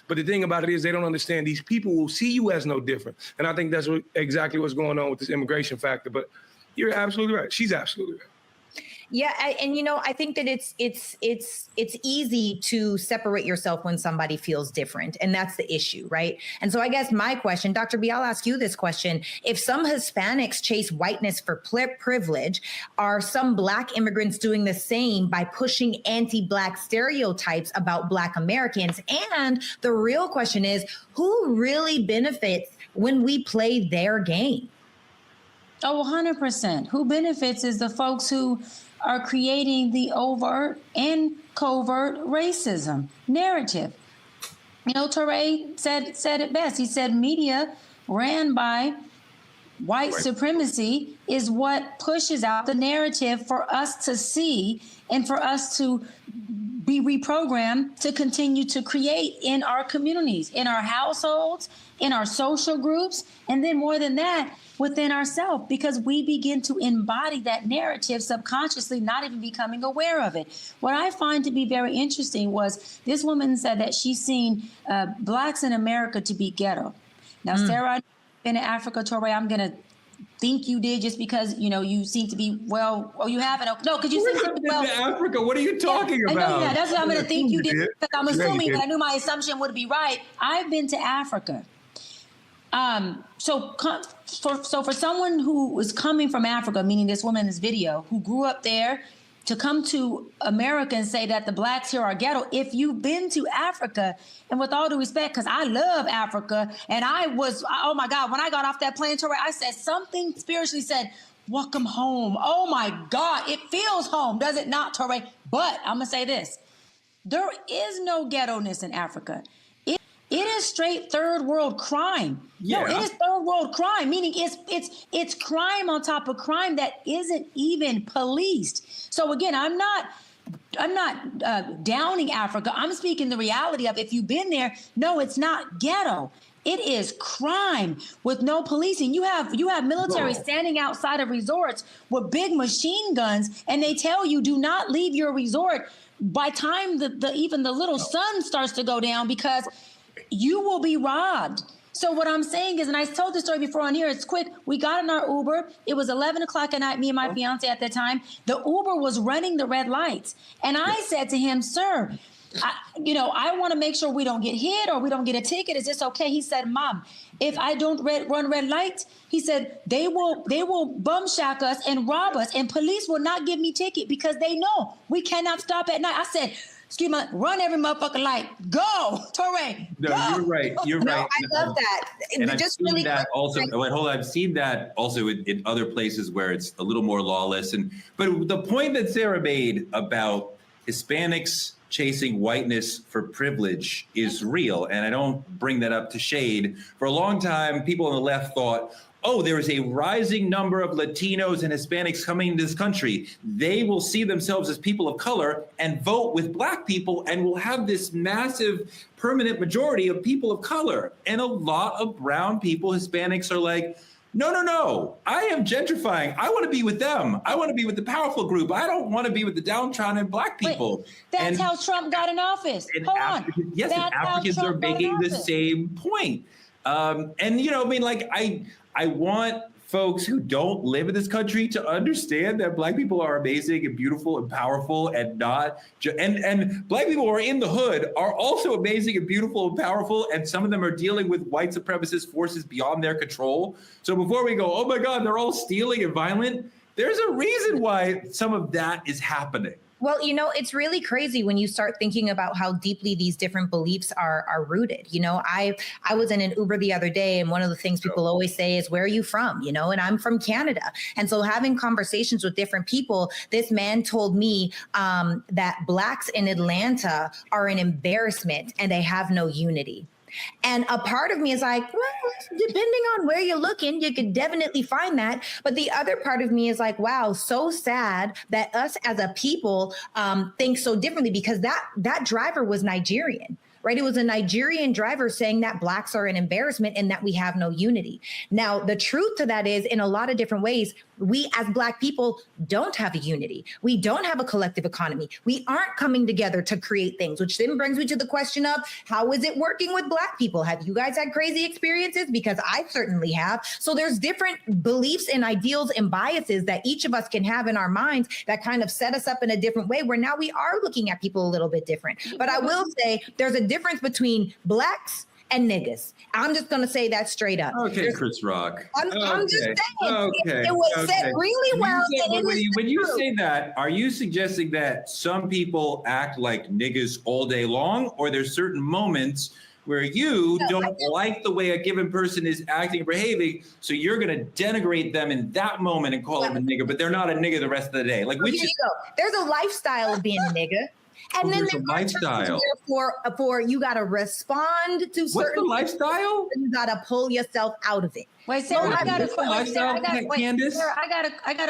But the thing about it is they don't understand these people will see you as no different. And I think that's exactly what's going on with this immigration factor. But you're absolutely right. She's absolutely right. Yeah, and I think that it's easy to separate yourself when somebody feels different, and that's the issue, right? And so I guess my question, Dr. B, I'll ask you this question: if some Hispanics chase whiteness for privilege, are some Black immigrants doing the same by pushing anti-Black stereotypes about Black Americans? And the real question is, who really benefits when we play their game? Oh, 100%. Who benefits is the folks who are creating the overt and covert racism narrative. Touré said it best. He said media ran by white supremacy is what pushes out the narrative for us to see and for us to be reprogrammed to continue to create in our communities, in our households, in our social groups, and then more than that, within ourselves, because we begin to embody that narrative subconsciously, not even becoming aware of it. What I find to be very interesting was this woman said that she's seen Blacks in America to be ghetto. Now, Sarah, I've been in Africa, Touré, I'm going to think you did just because, you seem to be you haven't. No, because you seem to be to Africa. What are you talking about? I know, that's what I'm going to think you did. Because I'm assuming, but I knew my assumption would be right. I've been to Africa. So for someone who is coming from Africa, meaning this woman in this video, who grew up there, to come to America and say that the blacks here are ghetto, if you've been to Africa, and with all due respect, because I love Africa, and oh my God, when I got off that plane, Torre, I said something spiritually said, welcome home. Oh my God, it feels home, does it not, Torre? But I'm gonna say this, there is no ghetto-ness in Africa. It is straight third world crime. Yeah. No, it is third world crime, meaning it's crime on top of crime that isn't even policed. So again, I'm not downing Africa. I'm speaking the reality of if you've been there. No, it's not ghetto. It is crime with no policing. You have military standing outside of resorts with big machine guns, and they tell you do not leave your resort by time even the little sun starts to go down, because you will be robbed. So what I'm saying is, and I told this story before on here, it's quick. We got in our Uber. It was 11 o'clock at night, me and my fiance at the time. The Uber was running the red lights. And I said to him, sir, I want to make sure we don't get hit or we don't get a ticket. Is this okay? He said, Mom, if I don't run red lights, he said, they will bum shack us and rob us, and police will not give me ticket because they know we cannot stop at night. I said, excuse me, run every motherfucking light. Go, Torre. No, go. You're right. You're right. I love that. And I've seen that also. Wait, hold on. I've seen that also in other places where it's a little more lawless. But the point that Sarah made about Hispanics chasing whiteness for privilege is real. And I don't bring that up to shade. For a long time, people on the left thought, oh, there is a rising number of Latinos and Hispanics coming into this country. They will see themselves as people of color and vote with black people, and we'll have this massive permanent majority of people of color. And a lot of brown people, Hispanics, are like, no, I am gentrifying. I want to be with them. I want to be with the powerful group. I don't want to be with the downtrodden black people. Wait, that's how Trump got in office. Hold on. Yes, and Africans are making the same point. I want folks who don't live in this country to understand that black people are amazing and beautiful and powerful, and and black people who are in the hood are also amazing and beautiful and powerful, and some of them are dealing with white supremacist forces beyond their control. So before we go, oh my God, they're all stealing and violent, there's a reason why some of that is happening. Well, it's really crazy when you start thinking about how deeply these different beliefs are rooted. I was in an Uber the other day, and one of the things people always say is, where are you from? And I'm from Canada. And so having conversations with different people, this man told me that blacks in Atlanta are an embarrassment and they have no unity. And a part of me is like, well, depending on where you're looking, you could definitely find that. But the other part of me is like, wow, so sad that us as a people think so differently, because that driver was Nigerian. Right? It was a Nigerian driver saying that blacks are an embarrassment and that we have no unity. Now, the truth to that is, in a lot of different ways, we as black people don't have a unity. We don't have a collective economy. We aren't coming together to create things, which then brings me to the question of, how is it working with black people? Have you guys had crazy experiences? Because I certainly have. So there's different beliefs and ideals and biases that each of us can have in our minds that kind of set us up in a different way, where now we are looking at people a little bit different. But I will say there's a difference between blacks and niggas. I'm just going to say that straight up. Okay, Chris Rock. I'm just saying. Okay. It was said really well. When you say that, are you suggesting that some people act like niggas all day long, or there's certain moments where you don't like the way a given person is acting or behaving, so you're going to denigrate them in that moment and call them a nigger, but they're not a nigger the rest of the day? Like, which there's a lifestyle of being a nigger. And then there's a lifestyle for you got to respond to certain. What's the lifestyle? You got to pull yourself out of it. Wait, Sarah, I got a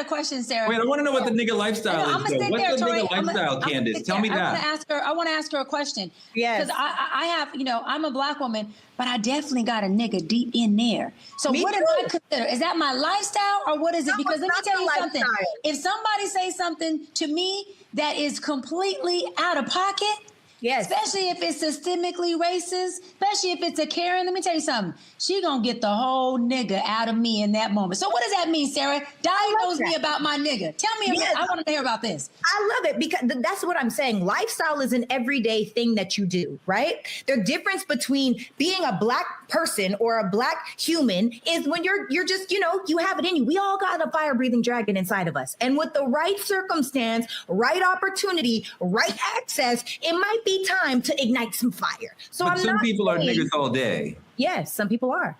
question, Sarah. Wait, I want to know what the nigga lifestyle is. What's the nigga lifestyle, Candace? Tell me that. I want to ask her a question. Yes. Because I have, I'm a black woman, but I definitely got a nigga deep in there. So what do I consider? Is that my lifestyle, or what is it? Because let me tell you something. If somebody says something to me that is completely out of pocket, Yes. Especially if it's systemically racist, especially if it's a Karen. Let me tell you something. She gonna get the whole nigga out of me in that moment. So what does that mean, Sarah? Diagnose me about my nigga. Tell me, Yes. I want to hear about this. I love it because that's what I'm saying. Lifestyle is an everyday thing that you do, right? The difference between being a Black person or a Black human is when you're just, you have it in you. We all got a fire-breathing dragon inside of us. And with the right circumstance, right opportunity, right access, it might be time to ignite some fire. So but some people are niggas all day. Yes, some people are.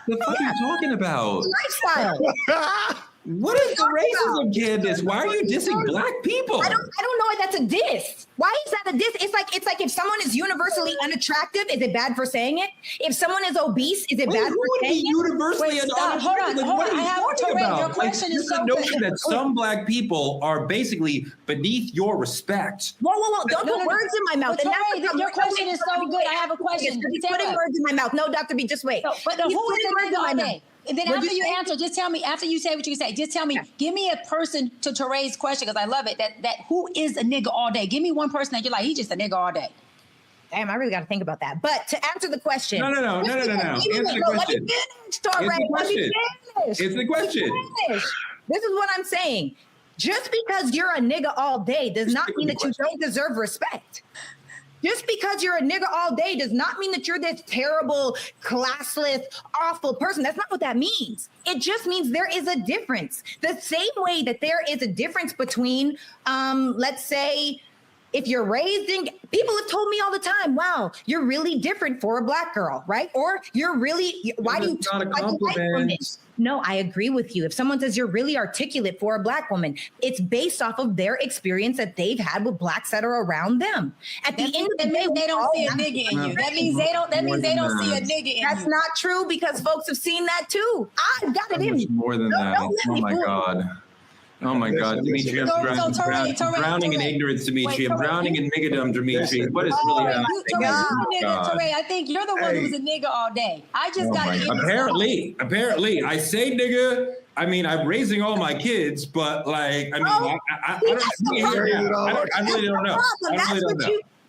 What the fuck are you talking about? Lifestyle. What is the racism, Candace? Why are you dissing Black people? I don't know why that's a diss. Why is that a diss? It's like if someone is universally unattractive, is it bad for saying it? If someone is obese, is it bad for saying it? Universally unattractive? Hold on. What are you talking about? Your question is so the notion that some Black people are basically beneath your respect. Whoa. Don't put words in my mouth. Well, your question is so good. I have a question. He's putting words in my mouth. No, Dr. B, just wait. Who is the nigga all day? And then after you answer, just tell me, after you say what you say, just tell me, give me a person to Teray's question, because I love it, that who is a nigga all day? Give me one person that you're like, he's just a nigga all day. Damn, I really got to think about that. But to answer the question. No. Answer the question. It's the question. This is what I'm saying. Just because you're a nigga all day does not mean that you don't deserve respect. Just because you're a nigga all day does not mean that you're this terrible, classless, awful person. That's not what that means. It just means there is a difference. The same way that there is a difference between, let's say, if you're raised in, people have told me all the time, wow, you're really different for a Black girl, right? Or why do you talk like a white woman? No, I agree with you. If someone says you're really articulate for a Black woman, it's based off of their experience that they've had with Blacks that are around them. At the end of the day, they don't see a nigga in you. That means they don't see a nigga in you. That's not true, because folks have seen that too. I've got it in me. More than that. Oh my God. Oh my God, Dimitri, I'm drowning in ignorance, Dimitri. I'm drowning in niggadom, Dimitri. What is really happening? Teray, I think you're the one who's a nigga all day. I just got it. Apparently, I say nigga. I mean, I'm raising all my kids, but like, I mean, I really don't know.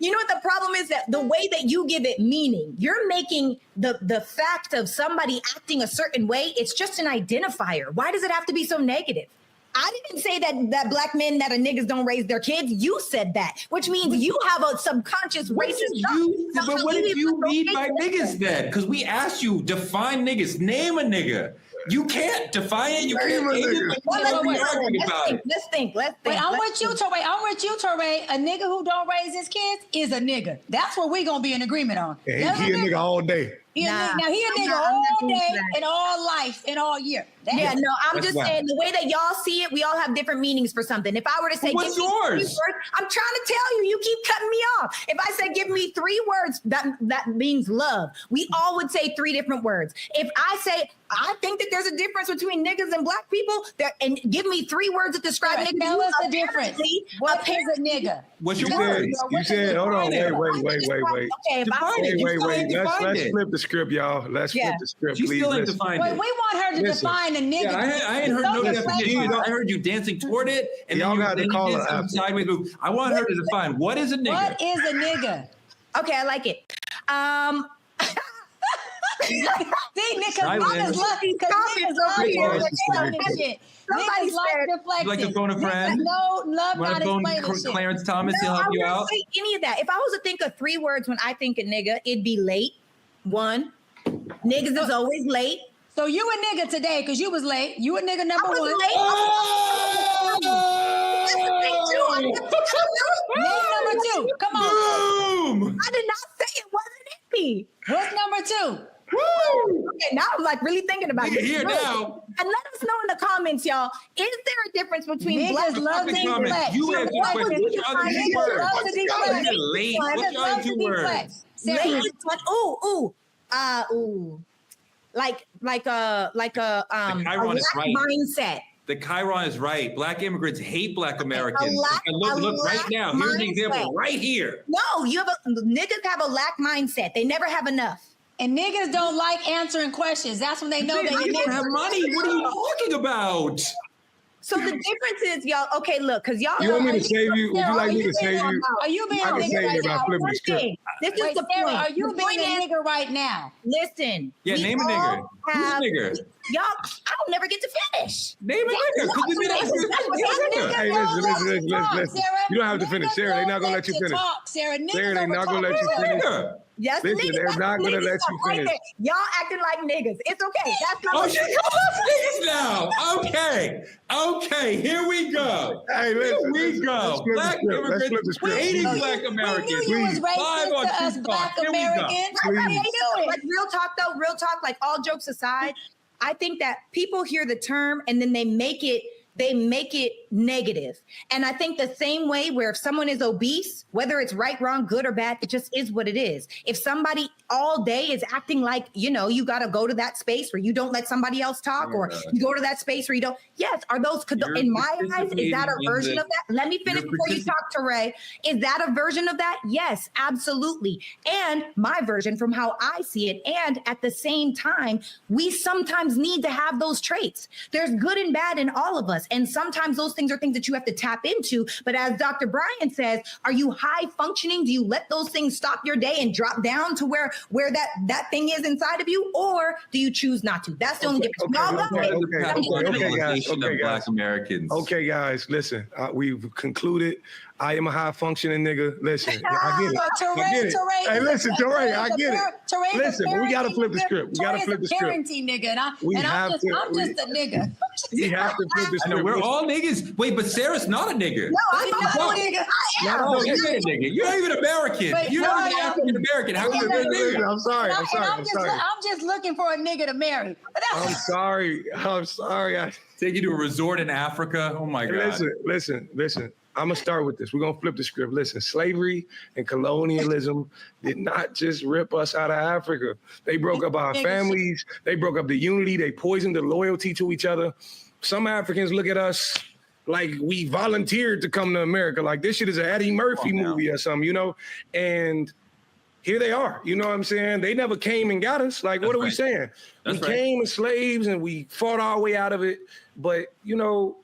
You know what the problem is? That the way that you give it meaning, you're making the fact of somebody acting a certain way, it's just an identifier. Why does it have to be so negative? I didn't say that Black men that are niggas don't raise their kids. You said that, which means you have a subconscious racist. But what did you mean by niggas then? Because we asked you, define niggas, name a nigga. You can't define it. You can't name it. Let's think. Wait, I'm with you, Teray. A nigga who don't raise his kids is a nigga. That's what we're gonna be in agreement on. Yeah, he a nigga all day. He a nigga all day and all life and all year. I'm just saying the way that y'all see it, we all have different meanings for something. If I were to say, what's yours? I'm trying to tell you, you keep cutting me off. If I said, give me 3 words, that means love. We all would say 3 different words. If I say, I think that there's a difference between niggas and Black people, and give me 3 words that describe niggas. Tell us the difference. What is a nigga? What's your word? You said, hold on, wait. Okay, Let's flip the script, y'all. Let's flip the script, She please. still ain't defined it. We want her to define a nigga. I ain't heard no definition. I heard you dancing toward it, and y'all got to call it a sideways move. I want her to define what is a nigga. What is a nigga? Okay, I like it. See, niggas Somebody like to phone a friend. No, love not explaining shit. Clarence Thomas, he'll help you out. Say any of that. If I was to think of 3 words when I think of nigga, it'd be late. 1, niggas is always late. So you a nigga today because you was late. You a nigga number 1. Name number 2. Come on. Boom. I did not say it wasn't me. What's number 2? Woo! Okay, now I'm like really thinking about it. Here now. And let us know in the comments, y'all. Is there a difference between niggas Black love to deflect? You answer the question. What's your other 2 words? What's your other 2 words? Like a mindset. The Chiron is right. Black immigrants hate Black Americans. Look right now. Here's the example right here. No, niggas have a lack mindset. They never have enough. And niggas don't like answering questions. That's when they know they don't have money. What are you talking about? So the difference is, y'all, okay, look, because y'all. You want me to save you? Would you like me to save you? Are you being I a can nigga save right you by now? flipping the script. This is the Sarah, point. are you The being point a is, nigga right now? listen. Yeah, we name a nigga. all Who's a have- nigga? Y'all, I don't never get to finish. Name a nigga. Because we've been asking you Hey, listen. You don't have to finish. Sarah, they're not going to let you finish. Sarah, Sarah, they're not going to let you finish. Yes, Listen, niggas, they're that's not going to niggas let you stuff right finish. there. Y'all acting like niggas. It's okay. That's not Oh, what she called us niggas now. Okay, here we go. Hey, listen. Here we go. Black Let's flip the immigrants script. hating Please. Black Americans. We knew you was Live racist on to us Truth Black Talk. Here we go. Americans. Right, We knew it. like real talk though, real talk, like all jokes aside, I think that people hear the term and then they make it negative. And I think the same way where if someone is obese, whether it's right, wrong, good or bad, it just is what it is. If somebody all day is acting like, you know, you got to go to that space where you don't let somebody else talk, or you go to that space where you don't. Yes. Are those, in my eyes, is that a version of that? Let me finish before you talk to Ray. Is that a version of that? Yes, absolutely. And my version from how I see it. And at the same time, we sometimes need to have those traits. There's good and bad in all of us. And sometimes those things are things that you have to tap into. But as Dr. Brian says, are you high functioning? Do you let those things stop your day and drop down to where that thing is inside of you? Or do you choose not to? That's the only difference. Okay, guys. Black Americans. Okay, guys, listen. We've concluded. I am a high functioning nigga. Listen, I get it. Hey, listen, Teray, I get it. Listen, we got to flip the script. We got to flip the script. Parenting nigga, and I'm just a nigga. We have to flip the I script. know, we're all niggas. Wait, but Sarah's not a nigga. No, I'm not a nigga. I am. No, you're a nigga. You're not even American. You're not even African American. How can you be a nigga? I'm sorry. I'm just looking for a nigga to marry. I'm sorry. I take you to a resort in Africa. Oh my God. Listen. I'm gonna start with this. We're gonna flip the script. Listen, slavery and colonialism did not just rip us out of Africa. They broke up our families. They broke up the unity. They poisoned the loyalty to each other. Some Africans look at us like we volunteered to come to America. Like this shit is an Eddie Murphy movie or something, you know? And here they are. You know what I'm saying? They never came and got us. Like, what are we saying? We came as slaves and we fought our way out of it. But, you know,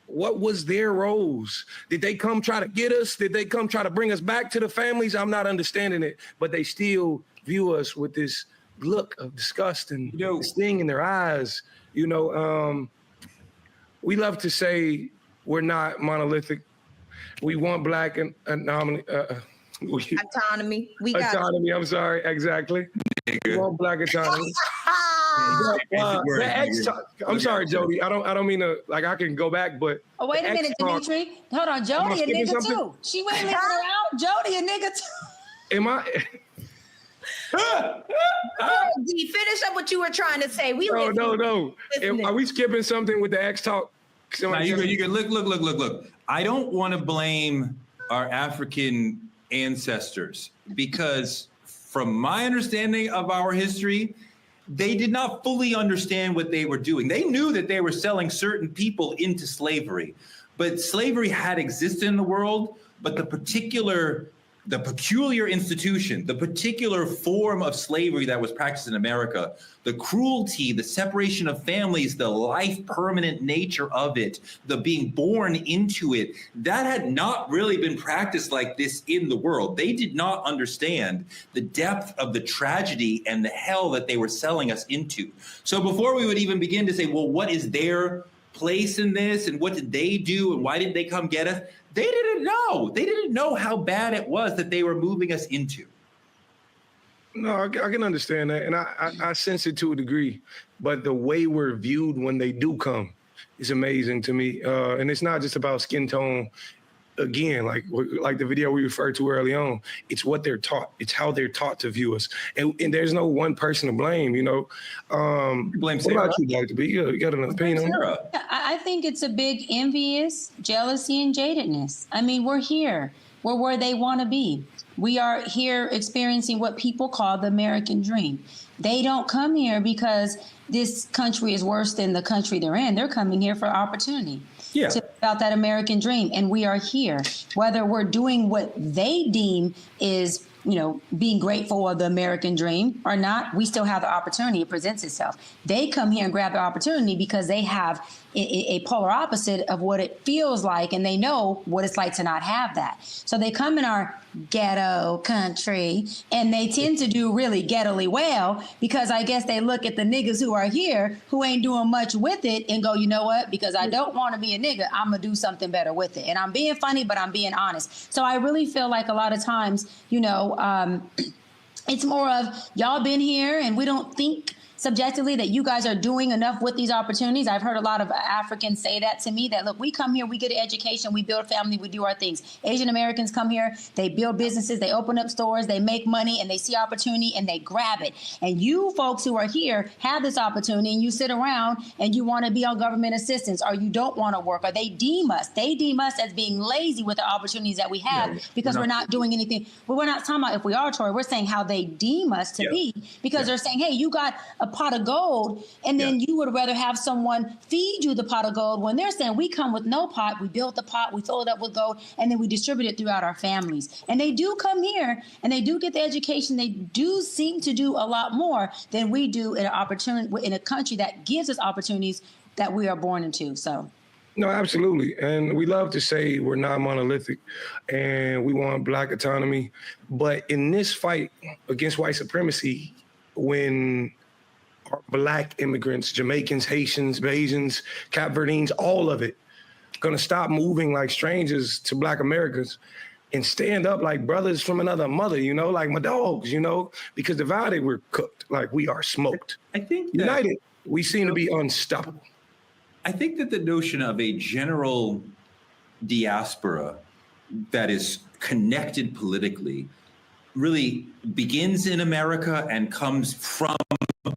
what was their roles? Did they come try to get us? Did they come try to bring us back to the families? I'm not understanding it, but they still view us with this look of disgust and this thing in their eyes. You know, we love to say we're not monolithic. We want Black autonomy. We got autonomy. I'm sorry. Exactly. We want Black autonomy. I'm sorry, Jody. I don't mean to, like, I can go back, but wait a minute, Dimitri. Hold on, Jody a nigga too. She went leaving her out. Jody a nigga too. Am I? D, finish up what you were trying to say. No. Are we skipping something with the X talk? No, you can look. I don't want to blame our African ancestors because, from my understanding of our history, they did not fully understand what they were doing. They knew that they were selling certain people into slavery, but slavery had existed in the world, but the peculiar institution, the particular form of slavery that was practiced in America, the cruelty, the separation of families, the life permanent nature of it, the being born into it, that had not really been practiced like this in the world. They did not understand the depth of the tragedy and the hell that they were selling us into. So before we would even begin to say, well, what is their place in this and what did they do and why didn't they come get us? They didn't know. They didn't know how bad it was that they were moving us into. No, I can understand that. And I sense it to a degree. But the way we're viewed when they do come is amazing to me. And it's not just about skin tone. Again, like the video we referred to early on, it's what they're taught. It's how they're taught to view us. And there's no one person to blame, you know. Blame what Sarah. about you, Dr. B? You got an opinion on that? I think it's a big envious, jealousy, and jadedness. I mean, we're here. We're where they want to be. We are here experiencing what people call the American dream. They don't come here because this country is worse than the country they're in. They're coming here for opportunity. Yeah. About that American dream. And we are here, whether we're doing what they deem is being grateful of the American dream or not, we still have the opportunity. It presents itself. They come here and grab the opportunity because they have a polar opposite of what it feels like, and they know what it's like to not have that. So they come in our ghetto country, and they tend to do really ghettoly well because I guess they look at the niggas who are here who ain't doing much with it and go, you know what? Because I don't want to be a nigga, I'm going to do something better with it. And I'm being funny, but I'm being honest. So I really feel like a lot of times, it's more of y'all been here and we don't think subjectively that you guys are doing enough with these opportunities. I've heard a lot of Africans say that to me, that look, we come here, we get an education, we build a family, we do our things. Asian Americans come here, they build businesses, they open up stores, they make money, and they see opportunity and they grab it. And you folks who are here have this opportunity, and you sit around and you want to be on government assistance, or you don't want to work, or they deem us as being lazy with the opportunities that we have because we're not doing anything. But we're not talking about if we are, Tori, we're saying how they deem us to be, because they're saying, hey, you got a pot of gold, and then you would rather have someone feed you the pot of gold, when they're saying we come with no pot, we built the pot, we fill it up with gold, and then we distribute it throughout our families. And they do come here and they do get the education. They do seem to do a lot more than we do in a country that gives us opportunities that we are born into. So no, absolutely. And we love to say we're not monolithic and we want Black autonomy. But in this fight against white supremacy, when Black immigrants, Jamaicans, Haitians, Bajans, Cap Verdeans, all of it, gonna stop moving like strangers to Black Americans and stand up like brothers from another mother, like my dogs, because divided, we're cooked, like we are smoked. I think united, we seem to be unstoppable. I think that the notion of a general diaspora that is connected politically really begins in America and comes from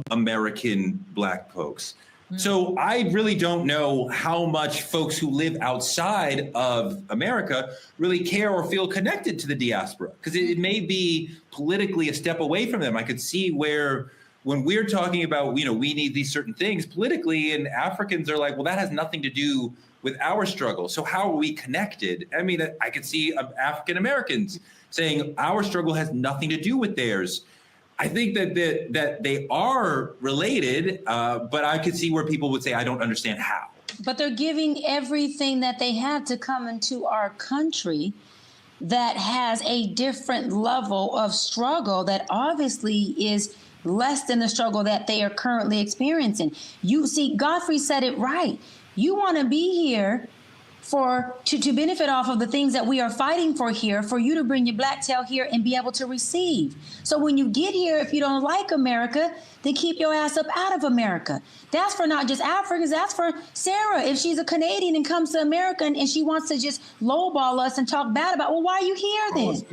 American Black folks. So I really don't know how much folks who live outside of America really care or feel connected to the diaspora, because it may be politically a step away from them. I could see where when we're talking about, we need these certain things politically, and Africans are like, well, that has nothing to do with our struggle. So how are we connected? I mean, I could see African Americans saying our struggle has nothing to do with theirs. I think that they are related, but I could see where people would say, I don't understand how. But they're giving everything that they have to come into our country that has a different level of struggle that obviously is less than the struggle that they are currently experiencing. You see, Godfrey said it right. You want to be here to benefit off of the things that we are fighting for here, for you to bring your black tail here and be able to receive. So when you get here, if you don't like America, then keep your ass up out of America. That's for not just Africans, that's for Sarah. If she's a Canadian and comes to America and she wants to just lowball us and talk bad about, well, why are you here then?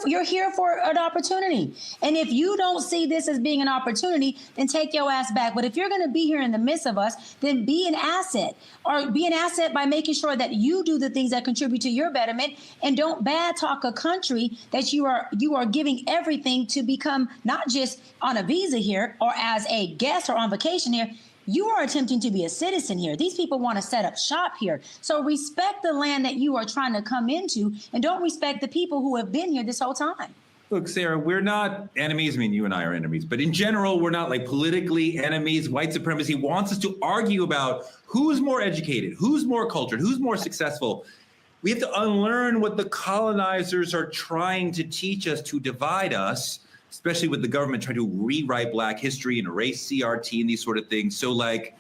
You're here for an opportunity. And if you don't see this as being an opportunity, then take your ass back. But if you're going to be here in the midst of us, then be an asset, or be an asset by making sure that you do the things that contribute to your betterment, and don't bad talk a country that you are giving everything to become, not just on a visa here or as a guest or on vacation here. You are attempting to be a citizen here. These people want to set up shop here. So respect the land that you are trying to come into, and don't respect the people who have been here this whole time. Look, Sarah, we're not enemies. I mean, you and I are enemies, but in general, we're not like politically enemies. White supremacy wants us to argue about who's more educated, who's more cultured, who's more successful. We have to unlearn what the colonizers are trying to teach us to divide us, especially with the government trying to rewrite Black history and erase CRT and these sort of things. So like,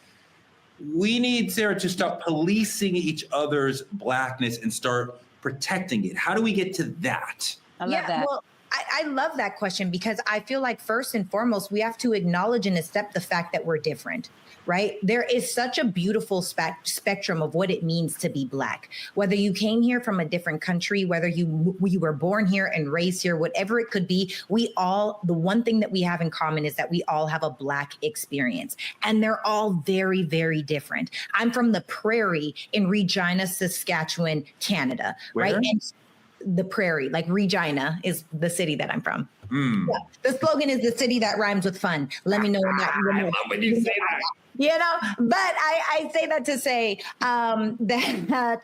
we need, Sarah, to stop policing each other's Blackness and start protecting it. How do we get to that? I love that. Well, I love that question, because I feel like first and foremost, we have to acknowledge and accept the fact that we're different, right? There is such a beautiful spectrum of what it means to be Black. Whether you came here from a different country, whether you were born here and raised here, whatever it could be, the one thing that we have in common is that we all have a Black experience, and they're all very, very different. I'm from the prairie in Regina, Saskatchewan, Canada, right? And the prairie, like Regina is the city that I'm from. Mm. Yeah. The slogan is the city that rhymes with fun. Let me know when that. I love when you say that. You know, but I say that to say that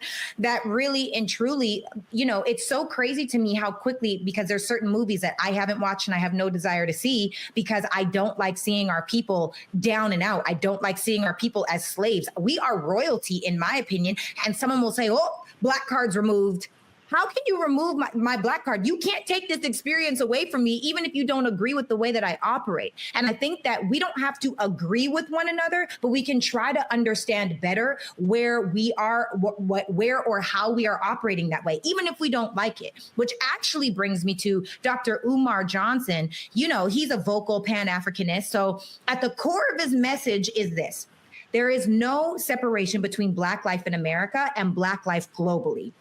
really and truly, you know, it's so crazy to me how quickly, because there's certain movies that I haven't watched and I have no desire to see because I don't like seeing our people down and out. I don't like seeing our people as slaves. We are royalty, in my opinion. And someone will say, oh, black cards removed. How can you remove my black card? You can't take this experience away from me, even if you don't agree with the way that I operate. And I think that we don't have to agree with one another, but we can try to understand better where we are, where or how we are operating that way, even if we don't like it, which actually brings me to Dr. Umar Johnson. You know, he's a vocal Pan-Africanist. So at the core of his message is this: there is no separation between Black life in America and Black life globally.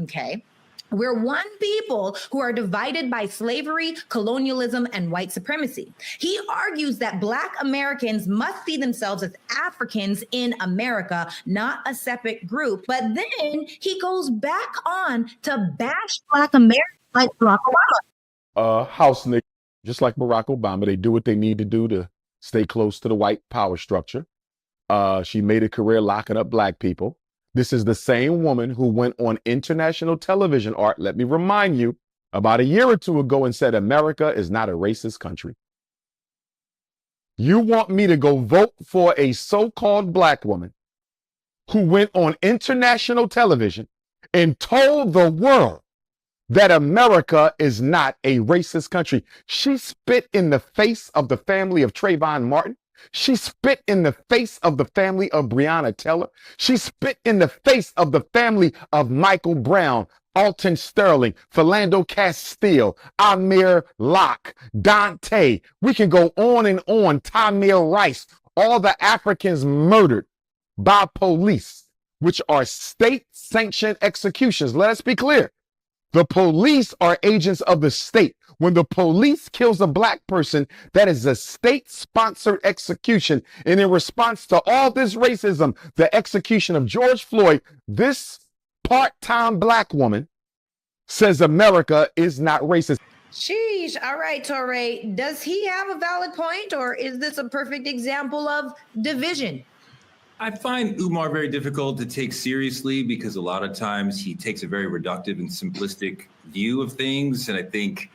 Okay. We're one people who are divided by slavery, colonialism, and white supremacy. He argues that Black Americans must see themselves as Africans in America, not a separate group. But then he goes back on to bash Black Americans like Barack Obama. House niggas, just like Barack Obama, they do what they need to do to stay close to the white power structure. She made a career locking up Black people. This is the same woman who went on international television, Art, let me remind you, about a year or two ago and said America is not a racist country. You want me to go vote for a so-called Black woman who went on international television and told the world that America is not a racist country? She spit in the face of the family of Trayvon Martin. She spit in the face of the family of Breonna Taylor. She spit in the face of the family of Michael Brown, Alton Sterling, Philando Castile, Amir Locke, Dante. We can go on and on. Tamir Rice, all the Africans murdered by police, which are state-sanctioned executions. Let us be clear. The police are agents of the state. When the police kills a Black person, that is a state-sponsored execution. And in response to all this racism, the execution of George Floyd, this part-time Black woman says America is not racist. Sheesh. All right, Touré. Does he have a valid point, or is this a perfect example of division? I find Umar very difficult to take seriously because a lot of times he takes a very reductive and simplistic view of things. And I think,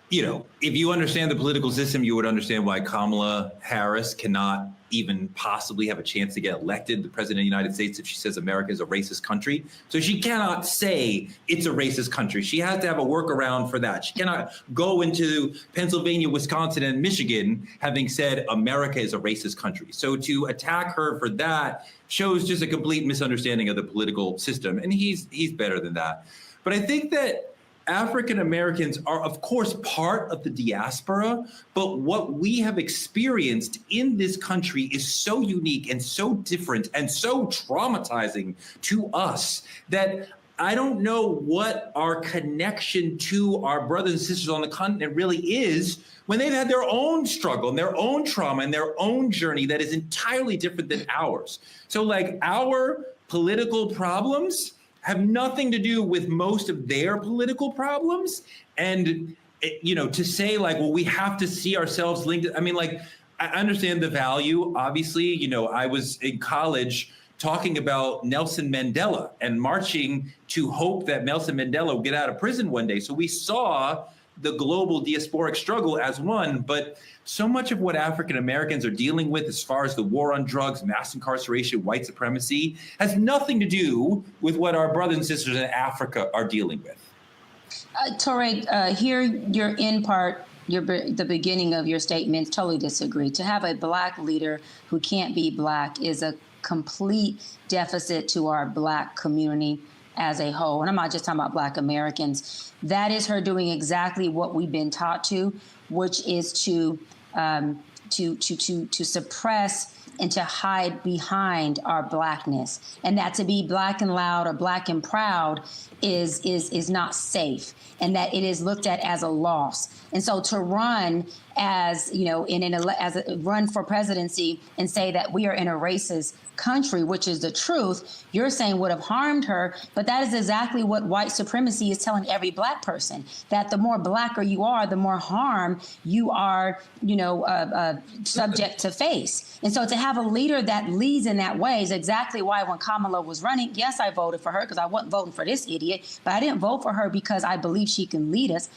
you know, if you understand the political system, you would understand why Kamala Harris cannot even possibly have a chance to get elected the president of the United States if she says America is a racist country. So she cannot say it's a racist country. She has to have a workaround for that. She cannot go into Pennsylvania, Wisconsin, and Michigan having said America is a racist country. So to attack her for that shows just a complete misunderstanding of the political system. And he's better than that. But I think that African Americans are, of course, part of the diaspora, but what we have experienced in this country is so unique and so different and so traumatizing to us that I don't know what our connection to our brothers and sisters on the continent really is when they've had their own struggle and their own trauma and their own journey that is entirely different than ours. So like our political problems have nothing to do with most of their political problems. And, you know, to say like, well, we have to see ourselves linked. I mean, like, I understand the value. Obviously, you know, I was in college talking about Nelson Mandela and marching to hope that Nelson Mandela would get out of prison one day. So we saw the global diasporic struggle as one, but so much of what African Americans are dealing with as far as the war on drugs, mass incarceration, white supremacy, has nothing to do with what our brothers and sisters in Africa are dealing with. Touré, here you're in part, the beginning of your statement, totally disagree. To have a Black leader who can't be Black is a complete deficit to our Black community as a whole. And I'm not just talking about Black Americans. That is her doing exactly what we've been taught to, which is to suppress and to hide behind our Blackness. And that to be Black and loud or Black and proud is not safe, and that it is looked at as a loss. And so to run as, you know, as a run for presidency and say that we are in a racist country, which is the truth, you're saying would have harmed her. But that is exactly what white supremacy is telling every Black person, that the more Blacker you are, the more harm you are, you know, subject to face. And so to have a leader that leads in that way is exactly why when Kamala was running, yes, I voted for her because I wasn't voting for this idiot, but I didn't vote for her because I believe she can lead us.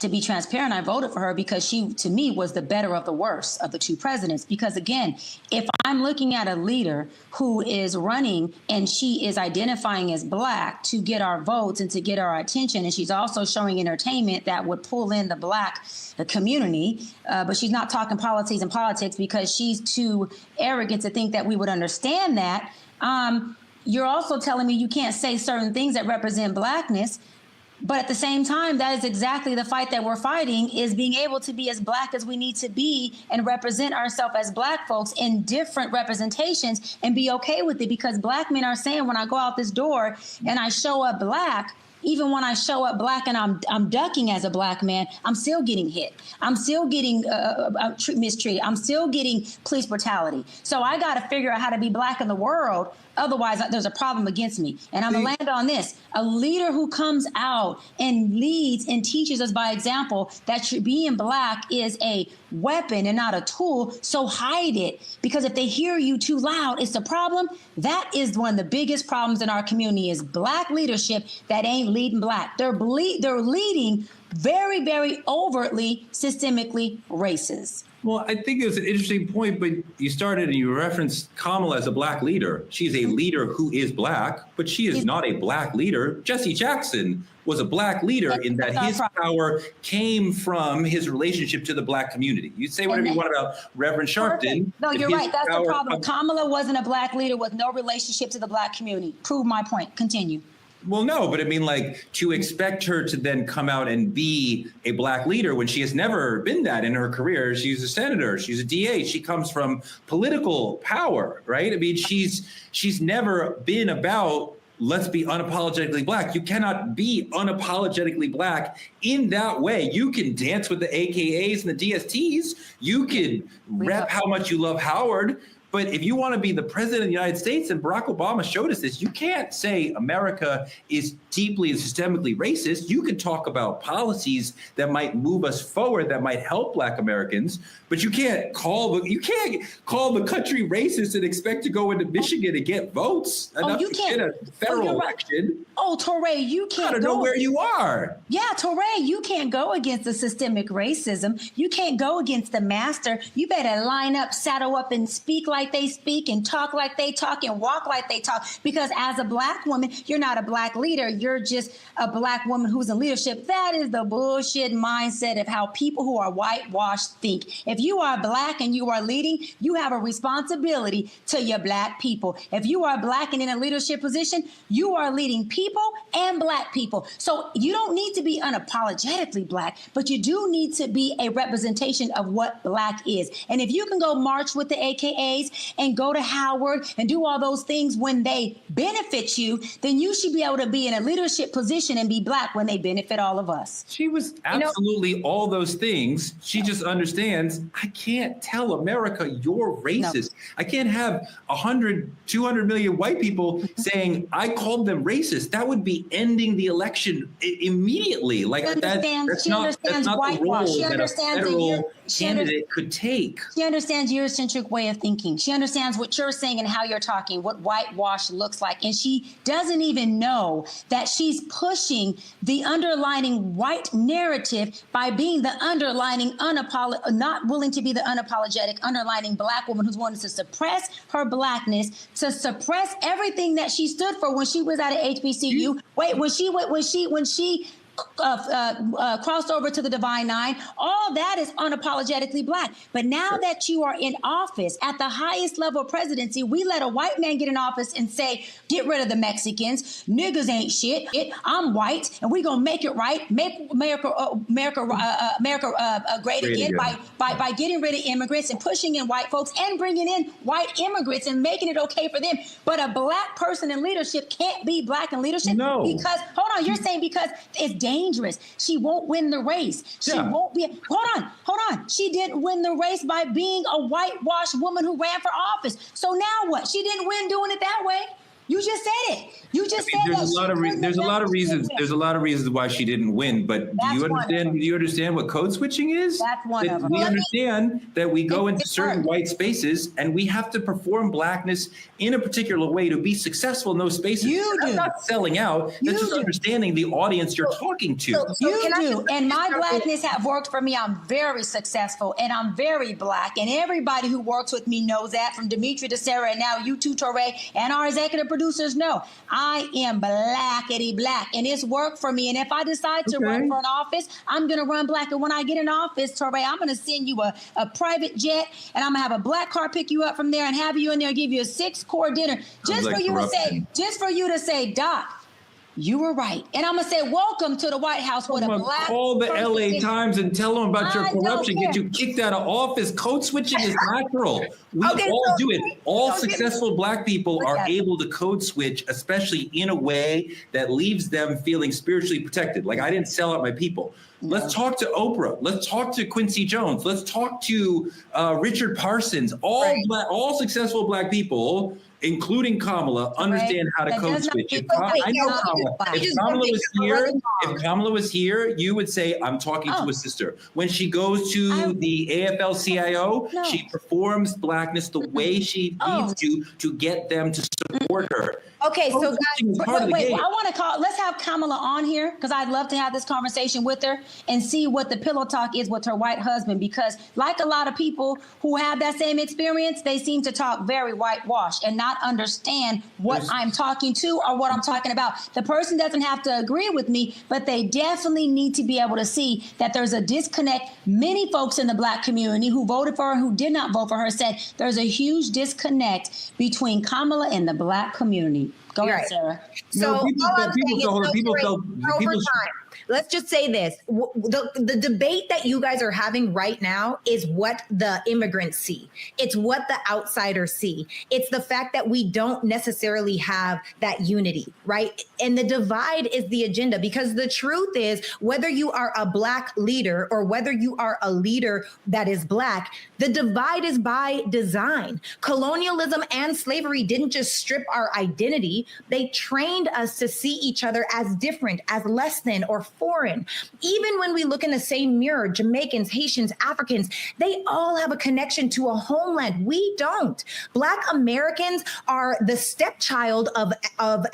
To be transparent, I voted for her because she, to me, was the better of the worst of the two presidents. Because again, if I'm looking at a leader who is running and she is identifying as Black to get our votes and to get our attention, and she's also showing entertainment that would pull in the Black community, but she's not talking politics because she's too arrogant to think that we would understand that. You're also telling me you can't say certain things that represent Blackness. But at the same time, that is exactly the fight that we're fighting, is being able to be as Black as we need to be and represent ourselves as Black folks in different representations and be okay with it. Because Black men are saying when I go out this door and I show up Black, even when I show up Black and I'm ducking as a Black man, I'm still getting hit. I'm still getting mistreated. I'm still getting police brutality. So I got to figure out how to be Black in the world. Otherwise, there's a problem against me. And I'm going to land on this. A leader who comes out and leads and teaches us by example that being Black is a weapon and not a tool. So hide it, because if they hear you too loud, it's a problem. That is one of the biggest problems in our community is Black leadership that ain't leading Black. They're leading very, very overtly, systemically racist. Well, I think it was an interesting point, but you started and you referenced Kamala as a Black leader. She's a leader who is Black, but she is not a Black leader. Jesse Jackson was a Black leader in that his power came from his relationship to the Black community. You say whatever you want about Reverend Sharpton. No, you're right. That's the problem. Kamala wasn't a Black leader with no relationship to the Black community. Prove my point. Continue. Well, no, but I mean, like, to expect her to then come out and be a Black leader when she has never been that in her career. She's a senator, she's a DA, she comes from political power, right? I mean, she's never been about let's be unapologetically Black. You cannot be unapologetically Black in that way. You can dance with the AKAs and the DSTs. You can rep how much you love Howard. But if you want to be the president of the United States, and Barack Obama showed us this, you can't say America is deeply and systemically racist. You can talk about policies that might move us forward, that might help Black Americans, but you can't call the country racist and expect to go into Michigan and get votes enough to get a federal election. Oh, Touré, you can't gotta know where you are. Yeah, Touré, you can't go against the systemic racism. You can't go against the master. You better line up, saddle up, and speak like they speak and talk like they talk and walk like they talk. Because as a Black woman, you're not a Black leader. You're just a Black woman who's in leadership. That is the bullshit mindset of how people who are whitewashed think. If you are Black and you are leading, you have a responsibility to your Black people. If you are Black and in a leadership position, you are leading people and Black people. So you don't need to be unapologetically Black, but you do need to be a representation of what Black is. And if you can go march with the AKAs and go to Howard and do all those things when they benefit you, then you should be able to be in a leadership position and be Black when they benefit all of us. She was absolutely all those things. She just understands, I can't tell America you're racist. No. I can't have 100, 200 million white people saying I called them racist. That would be ending the election immediately. Like that's not the role that a federal candidate could take. She understands Eurocentric way of thinking. She understands what you're saying and how you're talking, what whitewash looks like. And she doesn't even know that she's pushing the underlining white narrative by being the underlining, not willing to be the unapologetic, underlining Black woman who's wanting to suppress her Blackness, to suppress everything that she stood for when she was at an HBCU. Wait, when she crossed over to the Divine Nine, all that is unapologetically Black. But now that you are in office at the highest level of presidency, we let a white man get in office and say, get rid of the Mexicans, niggas ain't shit, I'm white, and we gonna make it right, make America great again by getting rid of immigrants and pushing in white folks and bringing in white immigrants and making it okay for them. But a Black person in leadership can't be Black in leadership. No. Because, hold on, you're saying because it's dangerous. She won't win the race. She won't be. Hold on. She didn't win the race by being a whitewashed woman who ran for office. So now what? She didn't win doing it that way. You just said it. You just said there's a lot of reasons. There's a lot of reasons why she didn't win. But do you understand what code switching is? That's one of them. We understand that we go into certain white spaces and we have to perform blackness in a particular way to be successful in those spaces. That's not selling out. That's just understanding the audience you're talking to. You do. And my blackness have worked for me. I'm very successful and I'm very black. And everybody who works with me knows that, from Dimitri to Sarah and now you too, Torre, and our executive producers know I am blackity black, and it's worked for me. And if I decide to run for an office, I'm going to run black. And when I get in office, Torre, I'm going to send you a private jet, and I'm going to have a black car pick you up from there and have you in there, give you a 6-course dinner just for you to say, Doc, you were right. And I'm going to say, welcome to the White House with a black Call the LA Times and tell them about your corruption, get you kicked out of office. Code switching is natural. We all do it. All successful black people are able to code switch, especially in a way that leaves them feeling spiritually protected. Like, I didn't sell out my people. Let's talk to Oprah. Let's talk to Quincy Jones. Let's talk to Richard Parsons. All successful black people, including Kamala, understand how to code switch. If Kamala was here, you would say, I'm talking to a sister. When she goes to the AFL-CIO, she performs blackness the way she needs to get them to support her. Okay, so guys, wait, I want to let's have Kamala on here, because I'd love to have this conversation with her and see what the pillow talk is with her white husband, because like a lot of people who have that same experience, they seem to talk very whitewashed and not understand what I'm talking to or what I'm talking about. The person doesn't have to agree with me, but they definitely need to be able to see that there's a disconnect. Many folks in the black community who voted for her, who did not vote for her, said there's a huge disconnect between Kamala and the black community. Go ahead, Sarah. So let's just say this. The debate that you guys are having right now is what the immigrants see. It's what the outsiders see. It's the fact that we don't necessarily have that unity, right? And the divide is the agenda, because the truth is, whether you are a black leader or whether you are a leader that is black, the divide is by design. Colonialism and slavery didn't just strip our identity. They trained us to see each other as different, as less than, or foreign. Even when we look in the same mirror, Jamaicans, Haitians, Africans, they all have a connection to a homeland. We don't. Black Americans are the stepchild of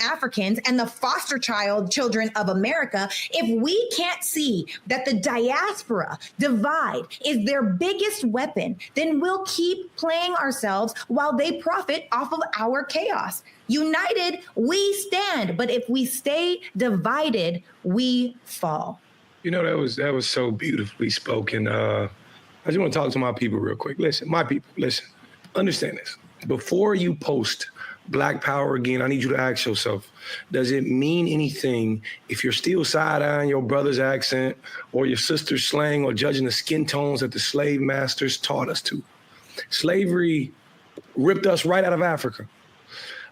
Africans and the foster children of America. If we can't see that the diaspora divide is their biggest weapon, then we'll keep playing ourselves while they profit off of our chaos. United, we stand, but if we stay divided, we fall. You know, that was so beautifully spoken. I just want to talk to my people real quick. Listen, my people, listen, understand this. Before you post Black Power again, I need you to ask yourself, does it mean anything if you're still side-eyeing your brother's accent or your sister's slang or judging the skin tones that the slave masters taught us to? Slavery ripped us right out of Africa.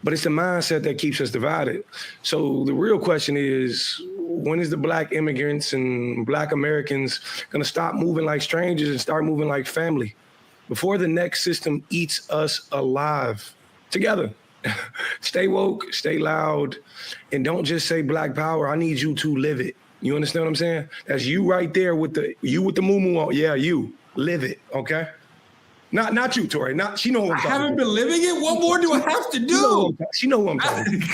But it's the mindset that keeps us divided. So the real question is, when is the black immigrants and black Americans going to stop moving like strangers and start moving like family before the next system eats us alive together? Stay woke, stay loud, and don't just say Black Power. I need you to live it. You understand what I'm saying? That's you right there with the moo-moo on. Yeah, you live it, okay? Not you, Tori. She know what I'm talking about. I haven't been living it? What more do I have to do? She know what I'm talking about.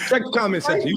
Check the comment section.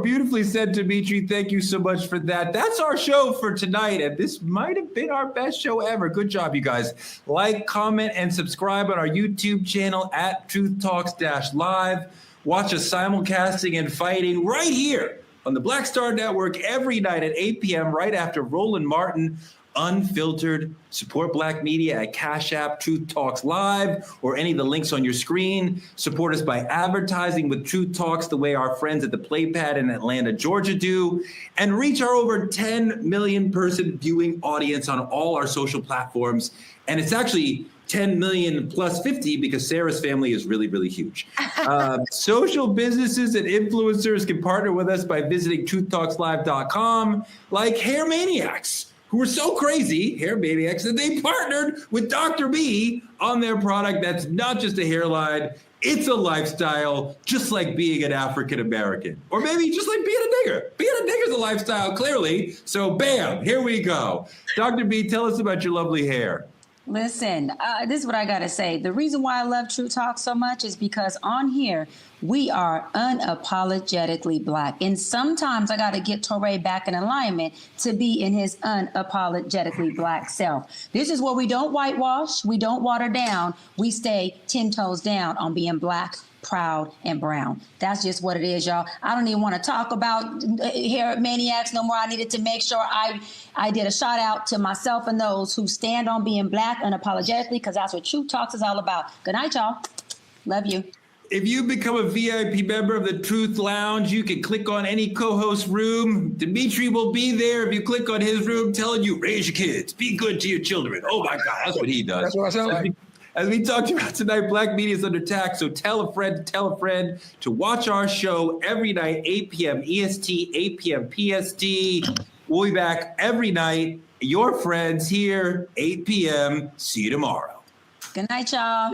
Beautifully said, Dimitri. Thank you so much for that. That's our show for tonight, and this might have been our best show ever. Good job, you guys. Like, comment, and subscribe on our YouTube channel at Truth Talks-Live. Watch us simulcasting and fighting right here on the Black Star Network every night at 8 p.m. right after Roland Martin unfiltered. Support Black media at Cash App, Truth Talks Live, or any of the links on your screen. Support us by advertising with Truth Talks the way our friends at the Playpad in Atlanta, Georgia do, and reach our over 10 million person viewing audience on all our social platforms. And it's actually 10 million plus 50 because Sarah's family is really, really huge. Social businesses and influencers can partner with us by visiting truthtalkslive.com, like Hair Maniacs, who were so crazy, Hair Maniacs, that they partnered with Dr. B on their product that's not just a hairline, it's a lifestyle, just like being an African American. Or maybe just like being a nigger. Being a nigger is a lifestyle, clearly. So bam, here we go. Dr. B, tell us about your lovely hair. Listen, this is what I got to say. The reason why I love True Talk so much is because on here, we are unapologetically Black. And sometimes I got to get Touré back in alignment to be in his unapologetically Black self. This is where we don't whitewash, we don't water down, we stay 10 toes down on being Black, proud, and brown. That's just what it is, y'all. I don't even want to talk about Hair Maniacs no more. I needed to make sure I did a shout out to myself and those who stand on being Black unapologetically, because that's what Truth Talks is all about. Good night, y'all. Love you. If you become a VIP member of the Truth Lounge, you can click on any co-host room. Dimitri will be there. If you click on his room, telling you, raise your kids, be good to your children. Oh my God, that's what he does. That's what I sound like. As we talked about tonight, Black media is under attack, so tell a friend to watch our show every night, 8 p.m. EST, 8 p.m. PST. We'll be back every night. Your friends here, 8 p.m. See you tomorrow. Good night, y'all.